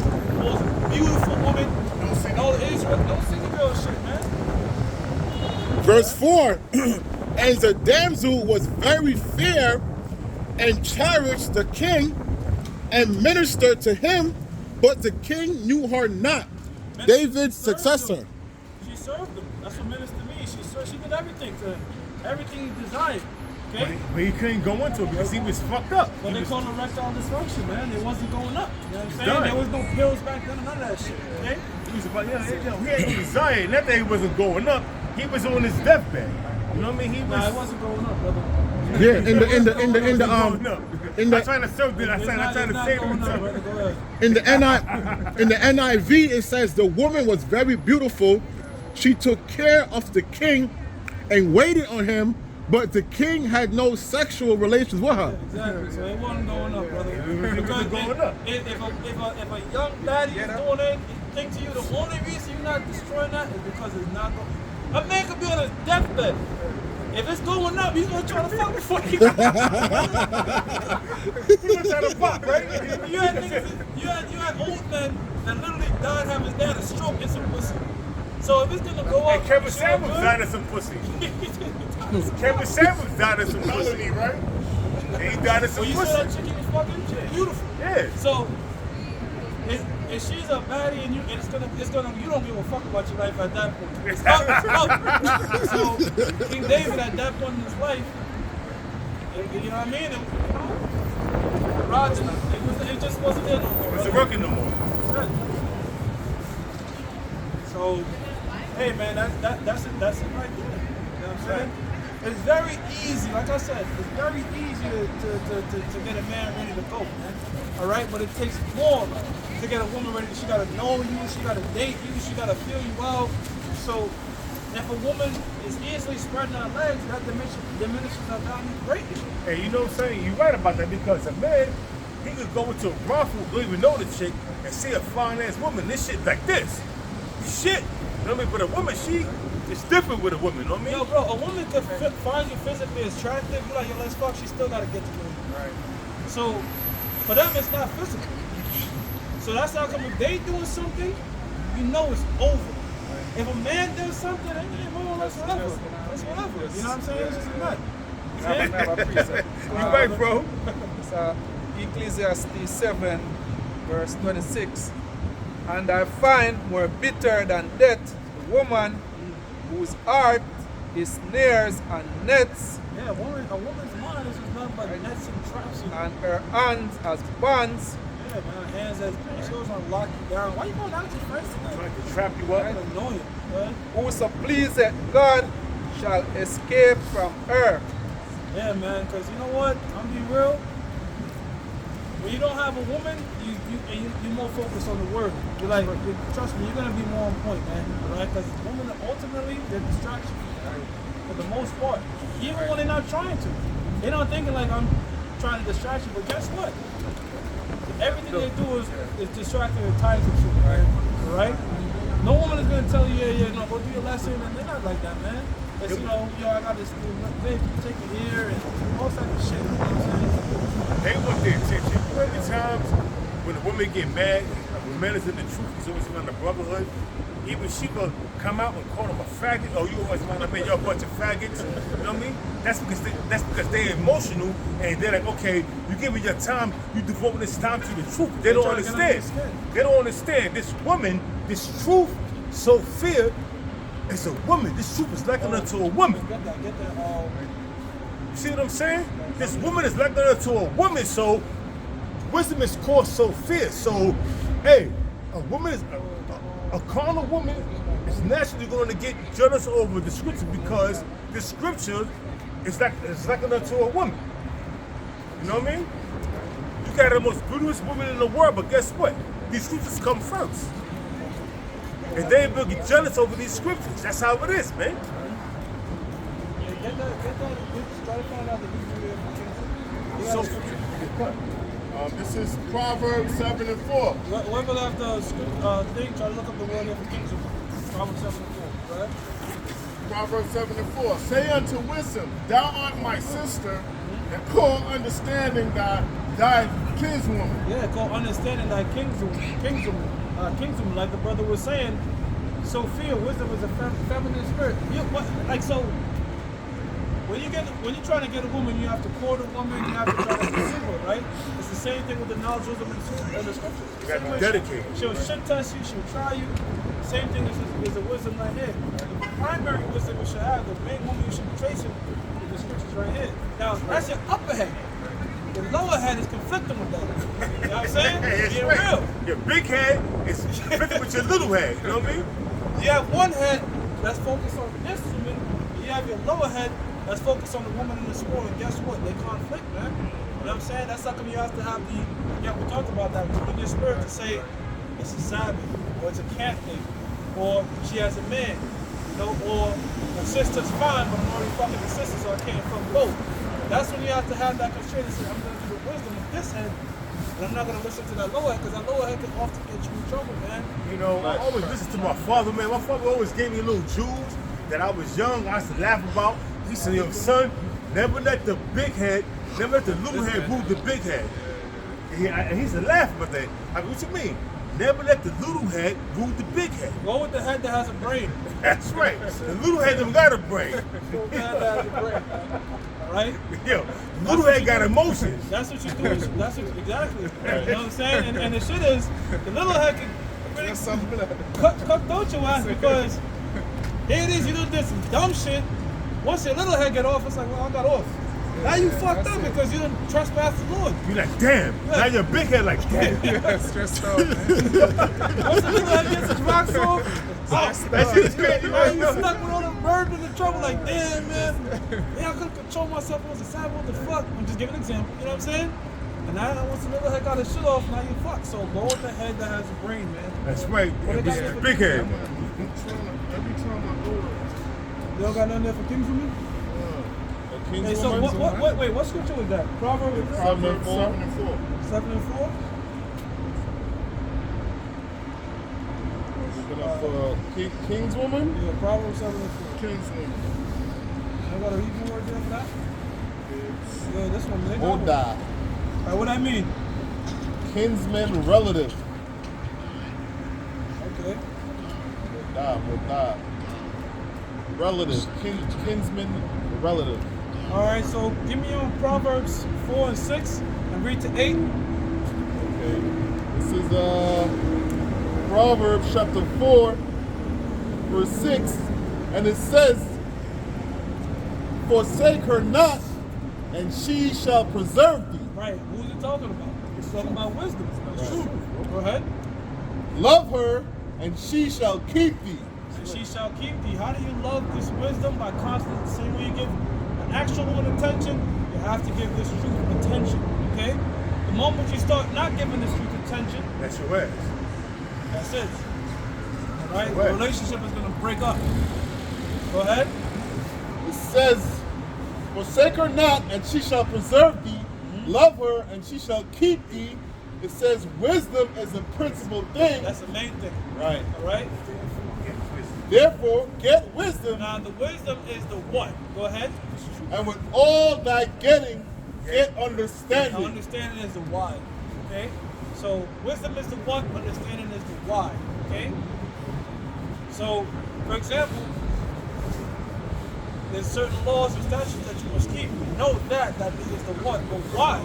most beautiful woman. Don't see no Israel. Don't see the girl shit, man. Verse 4. And the damsel was very fair and cherished the king and ministered to him, but the king knew her not. David's successor. She served him. That's what minister means. She did everything to him. Everything he desired. Okay? But he couldn't go into it because he was fucked up. But they call it erectile dysfunction, man. It wasn't going up. You know what I'm saying? Done. There was no pills back then, none of that shit. Okay? He was about, he had no desire. Not that he wasn't going up. He was on his deathbed. You know what I mean? He was. Nah, it wasn't going up, brother. Yeah, in the I'm trying to serve this. I'm trying to save him. in the NIV it says the woman was very beautiful. She took care of the king and waited on him, but the king had no sexual relations with her. Exactly. So it wasn't going up, brother. It wasn't going up. If a young baddie is doing anything to you, the only reason you're not destroying that is because it's not going. A man could be on his deathbed. If it's going up, he's gonna try to fuck before he goes. He's gonna try to fuck, right? You had old men that literally died having his dad a stroke and some pussy. So if it's gonna go up, And Kevin Samuels died of some pussy. Kevin Samuels died of some pussy, right? And he died of some you saw pussy. that chick, he was fucking beautiful. Yeah. So if she's a baddie and you don't give a fuck about your life at that point. It's up. So King David at that point in his life, you know what I mean? It just wasn't there no more. It wasn't working no more. So, hey man, that's it right there. You know what I'm saying? It's very easy, like I said, it's very easy to get a man ready to go, man. All right, but it takes more to get a woman ready. She gotta know you, she gotta date you, she gotta feel you out. So if a woman is easily spreading her legs, that diminishes her value greatly. And you know what I'm saying? You're right about that, because a man, he could go into a brothel, don't even know the chick, and see a fine ass woman. This shit like this. Shit. You know what I mean? But a woman, it's different with a woman, you know what I mean? Yo, bro, a woman could find you physically attractive, be like, yo, let's fuck, she still gotta get to know you. Right. So, for them, it's not physical. So that's how come if they doing something, you know it's over. If a man does something, then that's whatever. That's whatever. You know what I'm saying? It's just a nut. I have a precept. You right, bro. So, Ecclesiastes 7, verse 26. And I find more bitter than death the woman whose heart is snares and nets, Yeah, a woman's mind is just nothing but nets and traps. and her hands as bonds. Yeah, man, hands as she goes on lock you down. Why you going out to your friends tonight? Trying to trap you up. That's annoying, man. Whoso pleaseth God shall escape from her. Yeah, man, because you know what? I'm be real. When you don't have a woman, you're more focused on the word. You're like, trust me, you're gonna be more on point, man. Right? Because women ultimately they're distractions, for the most part. Even when they're not trying to, they're not thinking like I'm trying to distract you. But guess what? Everything they do is distracting and tied to you, right? Right? No woman is gonna tell you, no, go do your lesson, and they're not like that, man. It's, yo, I got this, babe, take it here, and all type of shit. You know what I'm saying? They want their attention. Many times when a woman get mad, when men is in the truth, he's always around the brotherhood. Even she will come out and call them a faggot. Oh, you always want to make y'all a bunch of faggots. You know what I mean? That's because they're emotional, and they're like, okay, you give me your time, you devote this time to the truth. They don't understand. They don't understand. This woman, this truth, Sophia, is a woman. This truth is likened unto a woman. Get that. You see what I'm saying? This woman is likened unto a woman, so wisdom is called Sophia. So, hey, a woman is a carnal woman is naturally going to get jealous over the scripture, because the scripture is likened unto a woman. You know what I mean? You got the most beautiful woman in the world, but guess what? These scriptures come first. And they will get jealous over these scriptures. That's how it is, man. Yeah, get that. Try to find out the Hebrew. So, This is Proverbs 7 and 4. Whoever left the thing, try to look up the word here for kingdom. Proverbs 7 and 4, right? Proverbs 7 and 4. Say unto wisdom, thou art my sister, and call understanding thy kinswoman. Yeah, called understanding thy kingswoman, like the brother was saying. Sophia, wisdom is a feminine spirit. When you're trying to get a woman, you have to court a woman, you have to try to pursue her, right? It's the same thing with the knowledge, wisdom, and the scriptures. You got to be dedicated. She'll shit test you, she'll try you. Same thing is the wisdom right here. The primary wisdom you should have, the main woman you should be tracing, is the scriptures right here. Now, that's your upper head. The lower head is conflicting with that. You know what I'm saying? It's Being right. real. Your big head is conflicting with your little head. You know what I mean? You have one head that's focused on this woman, you have your lower head that's focused on the woman in the scroll, and guess what? They conflict, man. You know what I'm saying? That's how come you have to have we talked about that, in your spirit to say it's a Sabbath, or it's a camp thing, or she has a man, you know, or her sister's fine, but I'm already fucking the sister, so I can't fuck both. That's when you have to have that constraint and say, I'm going to do the wisdom of this head, and I'm not going to listen to that lower head, because that lower head can often get you in trouble, man. You know, I always listen to my father, man. My father always gave me little jewels that I was young, I used to laugh about. He said, yo, son, never let the big head, never let the little head rule the big head. And he used to laugh about that. I mean, what you mean? Never let the little head rule the big head. Go with the head that has a brain. That's right. The little head don't got a brain. Go with the head that has a brain. All right? Yo, the little head got emotions. That's what you do. Exactly. You know what I'm saying? And the shit is, the little head can really cut throat your ass, because here it is, you done did some dumb shit. Once your little head get off, it's like, well, I got off. Now you fucked up because you done trespassed the Lord. You're like, damn. Yeah. Now your big head like, damn. Stressed out, man. Once the little head gets its rocks off, That shit is crazy, now you right? stuck with all the burdened and in trouble, like, damn, man. Yeah, I couldn't control myself. I was a sad, what the fuck? I'm just giving an example, you know what I'm saying? And now once another head got his shit off, now you fuck. So go with the head that has a brain, man. That's right. What they got It's there the for big Kings? head. Every time I go to You don't got nothing there for Kings for me? A king's Hey, so woman? wait, what scripture was that? Proverbs 7 and 4. 7 and 4. 7 and 4? Looking up for king's woman? Yeah, Proverbs 7 and 4. King's woman. I got a Hebrew word there for that? Yeah, this one, man. Oda. Alright, what I mean? Kinsman relative. Okay. Oda. Relative. Kinsman relative. Alright, so give me on Proverbs 4 and 6 and read to 8. Okay. This is Proverbs chapter 4, verse 6. And it says, forsake her not, and she shall preserve thee. Right, who's it talking about? It's talking about wisdom. That's true. Go ahead. Love her, and she shall keep thee. And she shall keep thee. How do you love this wisdom? By constant, same way you give an actual woman attention, you have to give this truth attention. Okay? The moment you start not giving this truth attention, That's your ass. that's it. Alright? The Right. relationship is gonna break up. Go ahead. It says, forsake her not, and she shall preserve thee. Love her, and she shall keep thee. It says, wisdom is the principal thing. That's the main thing. Right. Alright? Therefore, get wisdom, Now the wisdom is the what? Go ahead. and with all thy getting, get Now understanding. understanding is the why. Okay? So wisdom is the what, understanding is the why. Okay? So, for example, there's certain laws and statutes that you must keep. You know that is the what, but why?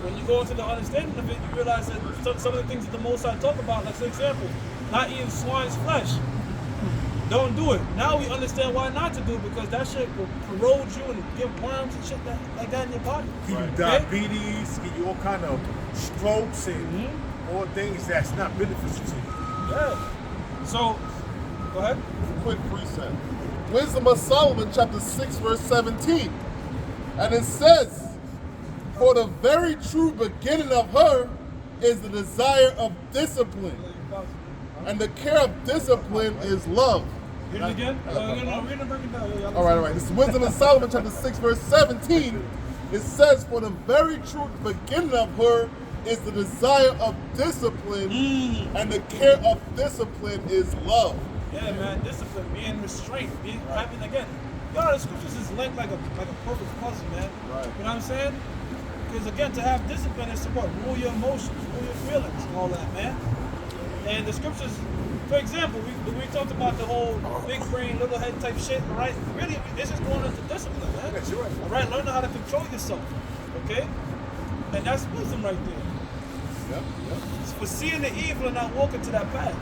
When you go into the understanding of it, you realize that some of the things that the Most High talk about, like for example, not eating swine's flesh. Don't do it. Now we understand why not to do it, because that shit will corrode you and give worms and shit like that in your body. Give you Okay? diabetes, give you all kind of strokes and all things that's not beneficial to you. Yeah. So, go ahead. Quick precept. Wisdom of Solomon, chapter 6, verse 17. And it says, for the very true beginning of her is the desire of discipline, and the care of discipline is love. Read it again. Read it, break it down. All right. This is Wisdom of Solomon, chapter 6, verse 17. It says, for the very true beginning of her is the desire of discipline, and the care of discipline is love. Yeah, man, discipline, being restrained, being having again. Y'all, the scriptures is linked like a perfect puzzle, man. Right. You know what I'm saying? Because again, to have discipline is to what? Rule your emotions, rule your feelings, and all that, man. And the scriptures, for example, we talked about the whole big brain, little head type shit, right? Really, this is going into discipline, man. That's right. All right, learn how to control yourself, okay? And that's wisdom right there. Yep. It's for seeing the evil and not walking to that path.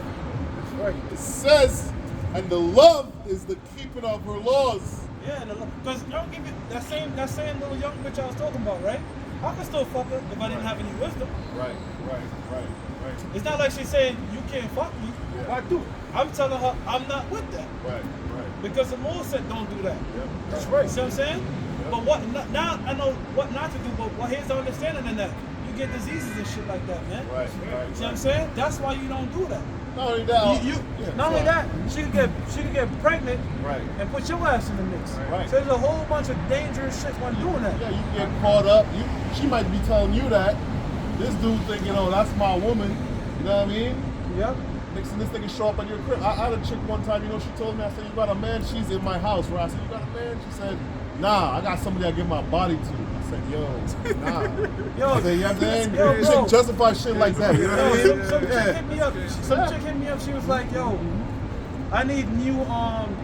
It says, and the love is the keeping of her laws. Yeah, because don't give me that same little young bitch I was talking about, right? I could still fuck her if I didn't have any wisdom. Right. It's not like she's saying you can't fuck me. I do. I'm telling her I'm not with that Right. because the Lord said don't do that. That's right. You see what I'm saying? But what now I know what not to do. But here's the understanding in that you get diseases and shit like that, man. Right. See what I'm saying? That's why you don't do that. Not only that, Not only that, she could get pregnant Right. and put your ass in the mix. Right. So there's a whole bunch of dangerous shit when doing that. Yeah, you get caught up. She might be telling you that. This dude thinking, oh, that's my woman. You know what I mean? Yep. Next thing this thing show up at your crib. I had a chick one time, she told me, I said, you got a man? She's in my house, right? I said, you got a man? She said, nah, I got somebody I give my body to. I said, yo, nah. Yo, I said, you know what I'm saying? yo, You bro. shouldn't justify shit like that. You know what I mean? Some chick Yeah. hit me up. Some chick hit me up. She was like, "Yo, I need new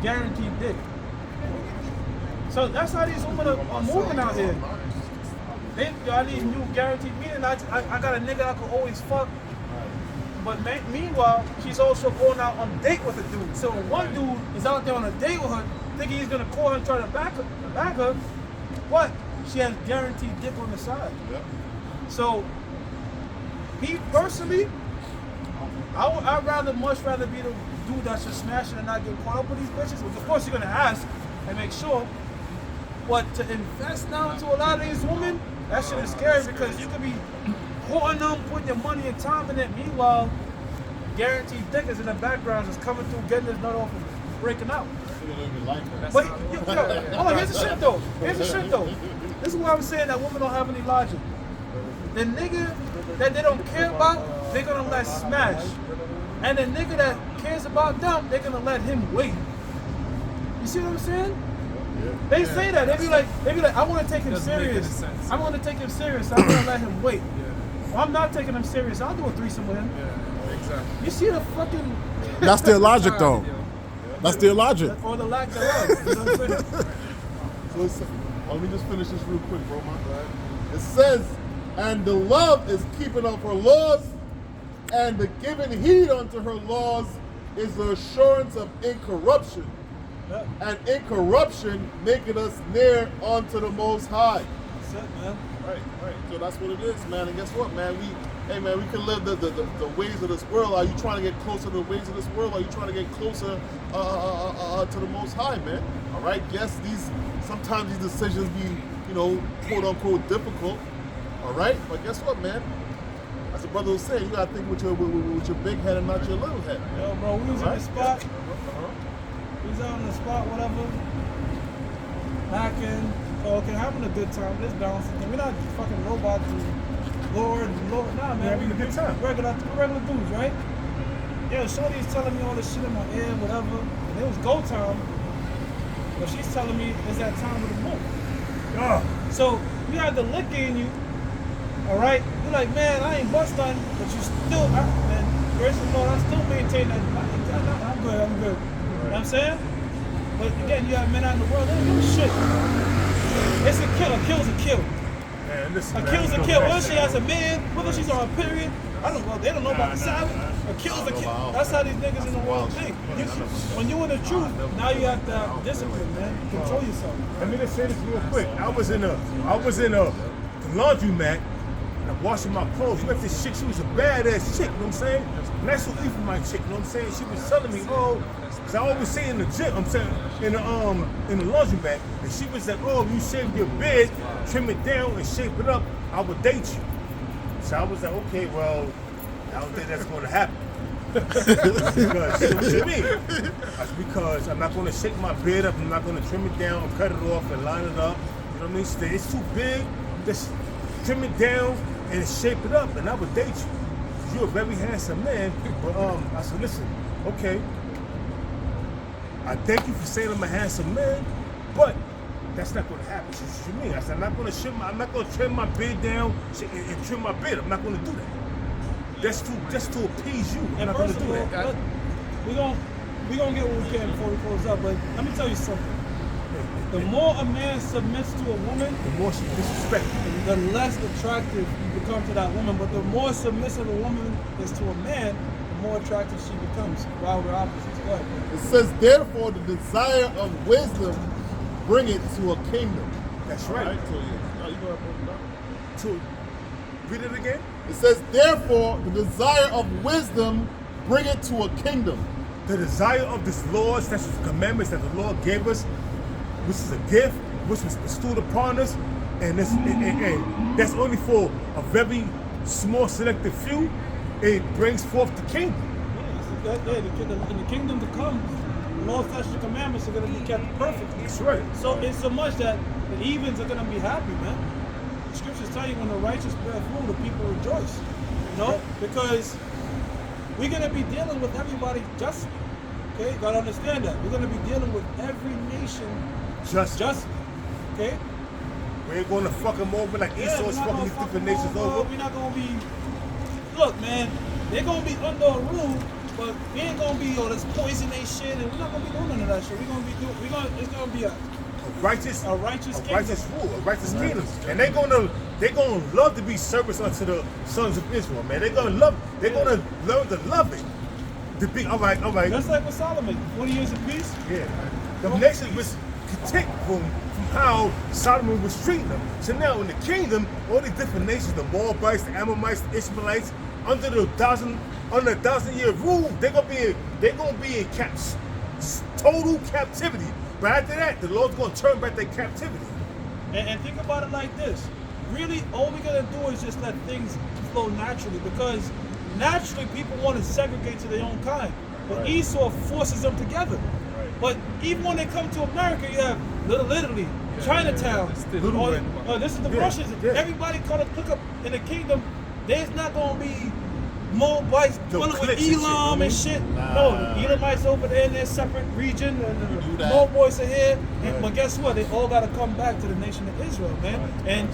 guaranteed dick." So that's how these women are moving out here. I need new guaranteed. Meaning, I got a nigga I could always fuck. But meanwhile, she's also going out on a date with a dude. So one dude is out there on a date with her, thinking he's gonna call her and try to back her. What? She has guaranteed dick on the side. Yep. So, me personally, I'd much rather be the dude that's just smashing and not getting caught up with these bitches. Which of course you're gonna ask, and make sure. But to invest now into a lot of these women, that shit is scary because you could be hoarding them, putting your money and time in it. Meanwhile, guaranteed dickers in the background is coming through, getting his nut off and breaking out. But hold on, here's the shit though. This is why I'm saying that women don't have any logic. The nigga that they don't care about, they're gonna let smash. And the nigga that cares about them, they're gonna let him wait. You see what I'm saying? They say that. They be like, I want to take him serious. I want to take him serious. I'm gonna let him wait. Well, I'm not taking him serious. I'll do a threesome with him. Yeah, exactly. You see the fucking. That's their logic, though. That's their logic. Or the lack thereof. You know what I'm saying? So let me just finish this real quick, bro, man. It says, and the love is keeping up her laws, and the giving heed unto her laws is the assurance of incorruption. Yeah. And incorruption making us near unto the Most High. That's it, man. Right. So that's what it is, man. And guess what, man? We can live the ways of this world. Are you trying to get closer to the ways of this world? Are you trying to get closer to the Most High, man? All right. Yes, sometimes these decisions be, quote unquote difficult. All right. But guess what, man? As the brother was saying, you gotta think with your big head and not your little head. Yo, bro, we was in the spot. We was out in the spot, whatever. Hacking. Okay, having a good time. This balancing thing. We're not fucking robots and Lord. Nah, man. We're having a good time. Regular dudes, right? Yeah, Shorty's telling me all this shit in my ear, whatever. And it was go time. But she's telling me it's that time of the month. So you have the liquor in you, all right? You're like, man, I ain't bust none, but you still, man, gracious Lord, I still maintain that. I'm good. You know what I'm saying? But again, you have men out in the world, they don't give a shit. It's a kill. A kill's a kill. Man, listen, A kill's a kill. Whether she has a man, whether she's on a period, they don't know about the Sabbath. A kill's a kill. That's how these niggas in the world think. When you in the truth, now you have to have discipline, man. Control yourself. Let me just say this real quick. I was in a laundromat and I'm washing my clothes. You met this chick, she was a badass chick, you know what I'm saying? Nice little for my chick, you know what I'm saying? She was telling me, cause I always say in the gym, I'm saying in the laundromat, and she was like, you shave your beard, trim it down and shape it up, I would date you. So I was like, okay, well, I don't think that's gonna happen. Because what you mean? That's because I'm not gonna shake my beard up, I'm not gonna trim it down, cut it off and line it up. You know what I mean? It's too big, just trim it down and shape it up, and I would date you. You're a very handsome man. But I said, listen, okay. I thank you for saying I'm a handsome man, but that's not gonna happen. So what you mean? I said, I'm not gonna trim my beard down and trim my beard. I'm not gonna do that. That's to appease you. I'm not gonna do that. We gonna get what we can before we close up, but let me tell you something. The more a man submits to a woman, The more she disrespects you. the less attractive you become to that woman. But the more submissive a woman is to a man, the more attractive she becomes. While we're opposites. Go ahead, bro. It says, therefore, the desire of wisdom bring it to a kingdom. That's right. All right, so you go ahead, To read it again. It says, therefore, the desire of wisdom bring it to a kingdom. The desire of this law, statutes, and commandments that the Lord gave us, which is a gift, which was bestowed upon us, and that's only for a very small selected few. It brings forth the kingdom. In the kingdom to come, the law, statutes, and commandments are going to be kept perfectly. That's right. So it's so much that the heathens are going to be happy, man. The scriptures tell you when the righteous bear fruit, the people rejoice. You know, because we're going to be dealing with everybody justly. Okay, you got to understand that. We're going to be dealing with every nation justly. Okay? We ain't going to fuck them over like Esau's fucking these different nations over. We're not going to be. Look, man, they're going to be under a rule, but we ain't going to be, this poison they shit, and we're not going to be doing none of that shit. We're going to be it's going to be a righteous rule, a righteous kingdom. And they're gonna love to be servants unto the sons of Israel, man. They're gonna learn to love it. To be all right. Just like with Solomon, 40 years of peace. Yeah. The nation was content from how Solomon was treating them. So now in the kingdom, all these different nations, the Moabites, the Ammonites, the Ishmaelites, under the 1,000-year rule, they're gonna be in total captivity. But after that, the Lord's going to turn back their captivity. And think about it like this. Really, all we gotta do is just let things flow naturally, because naturally people want to segregate to their own kind. But Esau forces them together. But even when they come to America, you have Little Italy, Chinatown. This is the Russians. Yeah. Everybody gonna click up in the kingdom. There's not gonna be Moabites dealing with Elam and shit. No, the Elamites over there in their separate region, and the Moabites are here. But guess what? They all got to come back to the nation of Israel, man. And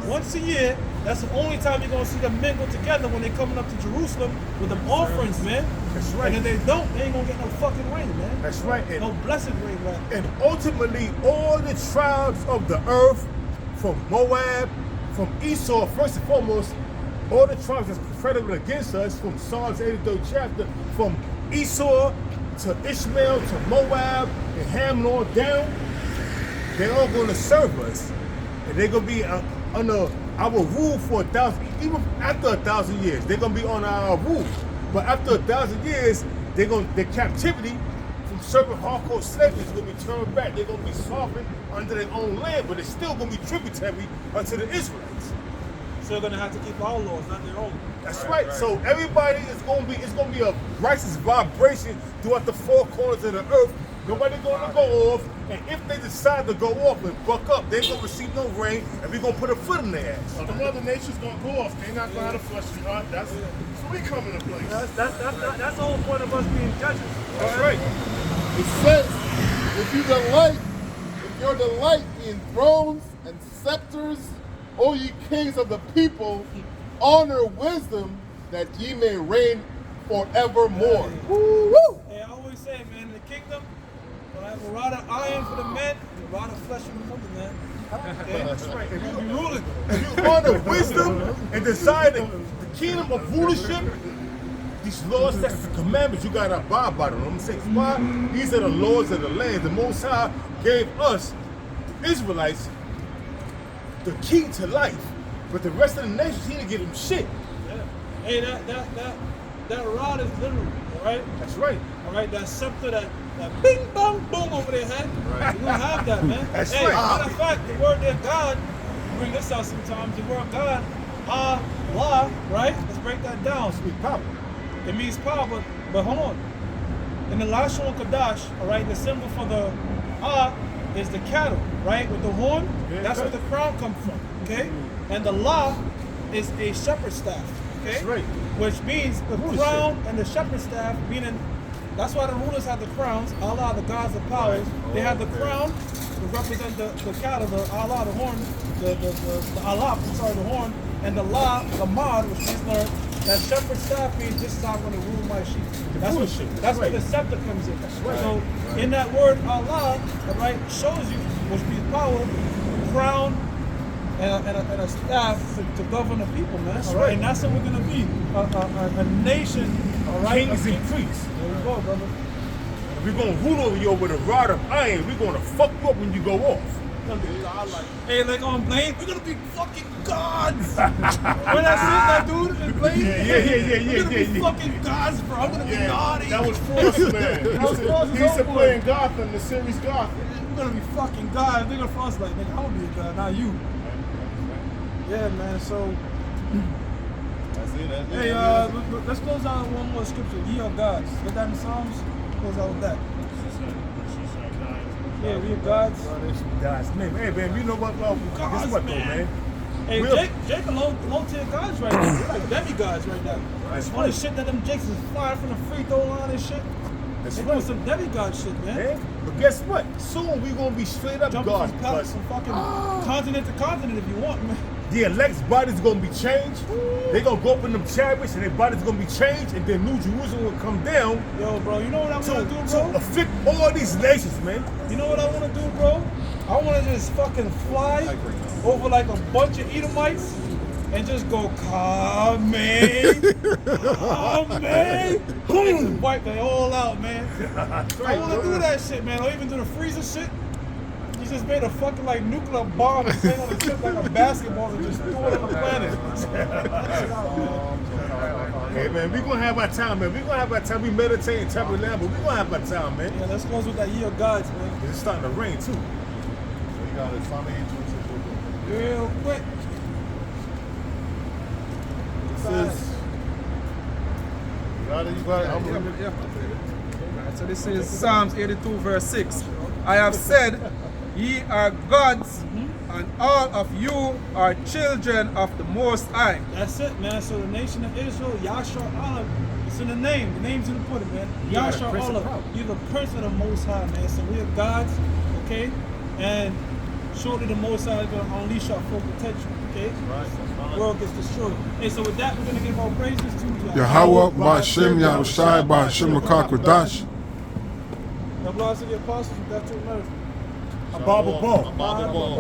once a year, that's the only time you're going to see them mingle together, when they're coming up to Jerusalem with them offerings, man. That's right. And if they don't, they ain't going to get no fucking rain, man. That's right. And, no blessed rain, man. and ultimately, all the tribes of the earth, from Moab, from Esau, first and foremost, all the tribes that's confederate against us, from Psalms 83rd chapter, from Esau to Ishmael to Moab and Ham on down, they're all going to serve us. And they're going to be under our rule for 1,000, even after 1,000 years. They're going to be on our rule. But after 1,000 years, their captivity from serving hardcore slavery is going to be turned back. They're going to be softened under their own land, but it's still going to be tributary unto the Israelites. So they're gonna have to keep our laws, not their own. That's right. So everybody is going to be, it's going to be a righteous vibration throughout the four corners of the earth. Nobody's going to go off, and if they decide to go off and buck up, they're going to receive no rain, and we're going to put a foot in their ass. So the other nations gonna go off. They're not gonna have a fleshly heart. That's so we come into place. That's the whole point of us being judges. That's right. It says, if your delight be in thrones and scepters, O ye kings of the people, honor wisdom, that ye may reign forevermore. Hey, I always say, man, in the kingdom, we'll have a rod of iron for the men, and a rod of flesh for the women, man. Okay? That's right. If We'll be ruling. you honor wisdom and desire the kingdom of rulership, these laws, statutes, and commandments, you got to abide by them. I'm saying, why? These are the laws of the land. The Most High gave us, the Israelites, the key to life. But the rest of the nations, he didn't give them shit. Yeah. Hey, that rod is literal, all right? That's right. All right, that scepter, that bing, bang, boom over their head. Right. You don't have that, man. That's hey, right. Matter of fact, the word there, God, we bring this out sometimes, the word God, Allah, right? Let's break that down. Sweet power. It means power, but hold on. In the Lashon Kodash, all right, the symbol for the is the cattle, right? With the horn, that's where the crown comes from, okay? And the La is a shepherd's staff, okay? That's right. Which means the crown and the shepherd's staff, meaning that's why the rulers have the crowns. Allah, the gods of powers, they have the crown to represent the cattle, the Allah, the horn, the Allah, sorry, the horn, and the La, the Mad, which means learn. That shepherd's staff means this is how I'm going to rule my sheep. That's where the scepter comes in. So in that word Allah, right, shows you, which means power, crown, and a staff to govern the people, man. That's all right. And that's what we're going to be, a nation, all right? Kings and priests. There we go, brother. We're going to rule over you with a rod of iron. We're going to fuck you up when you go off. Hey, like on Blade, we're gonna be fucking gods. When that dude in Blade, we're gonna be fucking gods, bro. I'm gonna be naughty. That was Frost, man. He used to play in Gotham, the series Gotham. We're gonna be fucking gods. They're gonna Frost like, nigga, I'm gonna be a god, not you. Yeah, man. So, hey, let's close out with one more scripture. Ye are gods. Get that in Psalms. Close out with that. Yeah, we are gods. Gods, man. Hey, man, you know what? Guess what, though, man? Hey, Jake are low-tier gods right now. They're like demigods right now. That's All the shit that them Jakes is flying from the free throw line and shit. They're doing some demigod shit, man. But guess what? Soon we gonna be straight up Jumping gods. from palace from fucking continent to continent if you want, man. The elect's body's gonna be changed. They gonna go up in them chariots and their body's gonna be changed, and then New Jerusalem will come down. Yo, bro, you know what I want to do, to bro? afflict all these nations, man. You know what I want to do, bro? I want to just fucking fly over like a bunch of Edomites and just go, come, man. Boom! Wipe they all out, man. I want to do that shit, man. Or even do the freezer shit. You just made a fucking like nuclear bomb and stand on the tip like a basketball and just threw it on the planet. Okay, man, we gonna have our time, man. We gonna have our time. We meditating temporary now, but we gonna have our time, man. Yeah, let's close with that year of God's, man. It's starting to rain too. We got it. Find the entrance. Real quick. This is. You got it. You got it. I'm gonna- Yeah. Alright, so this is Psalms 82 verse 6. I have said, ye are gods, and all of you are children of the Most High. That's it, man. So the nation of Israel, Yashar Allah, it's in the name. The name's in the pudding, man. Yeah, Yashar Prince of Allah. Power. You're the prince of the Most High, man. So we are gods, okay? And surely the Most High is going to unleash our full potential, okay? The world gets destroyed. Hey, so with that, we're going to give our praises to Yahweh, Ba'ashem, Yahushai, Ba'ashem, Makakwadash. God bless the apostles. We got to America. A Bible ball. Bible.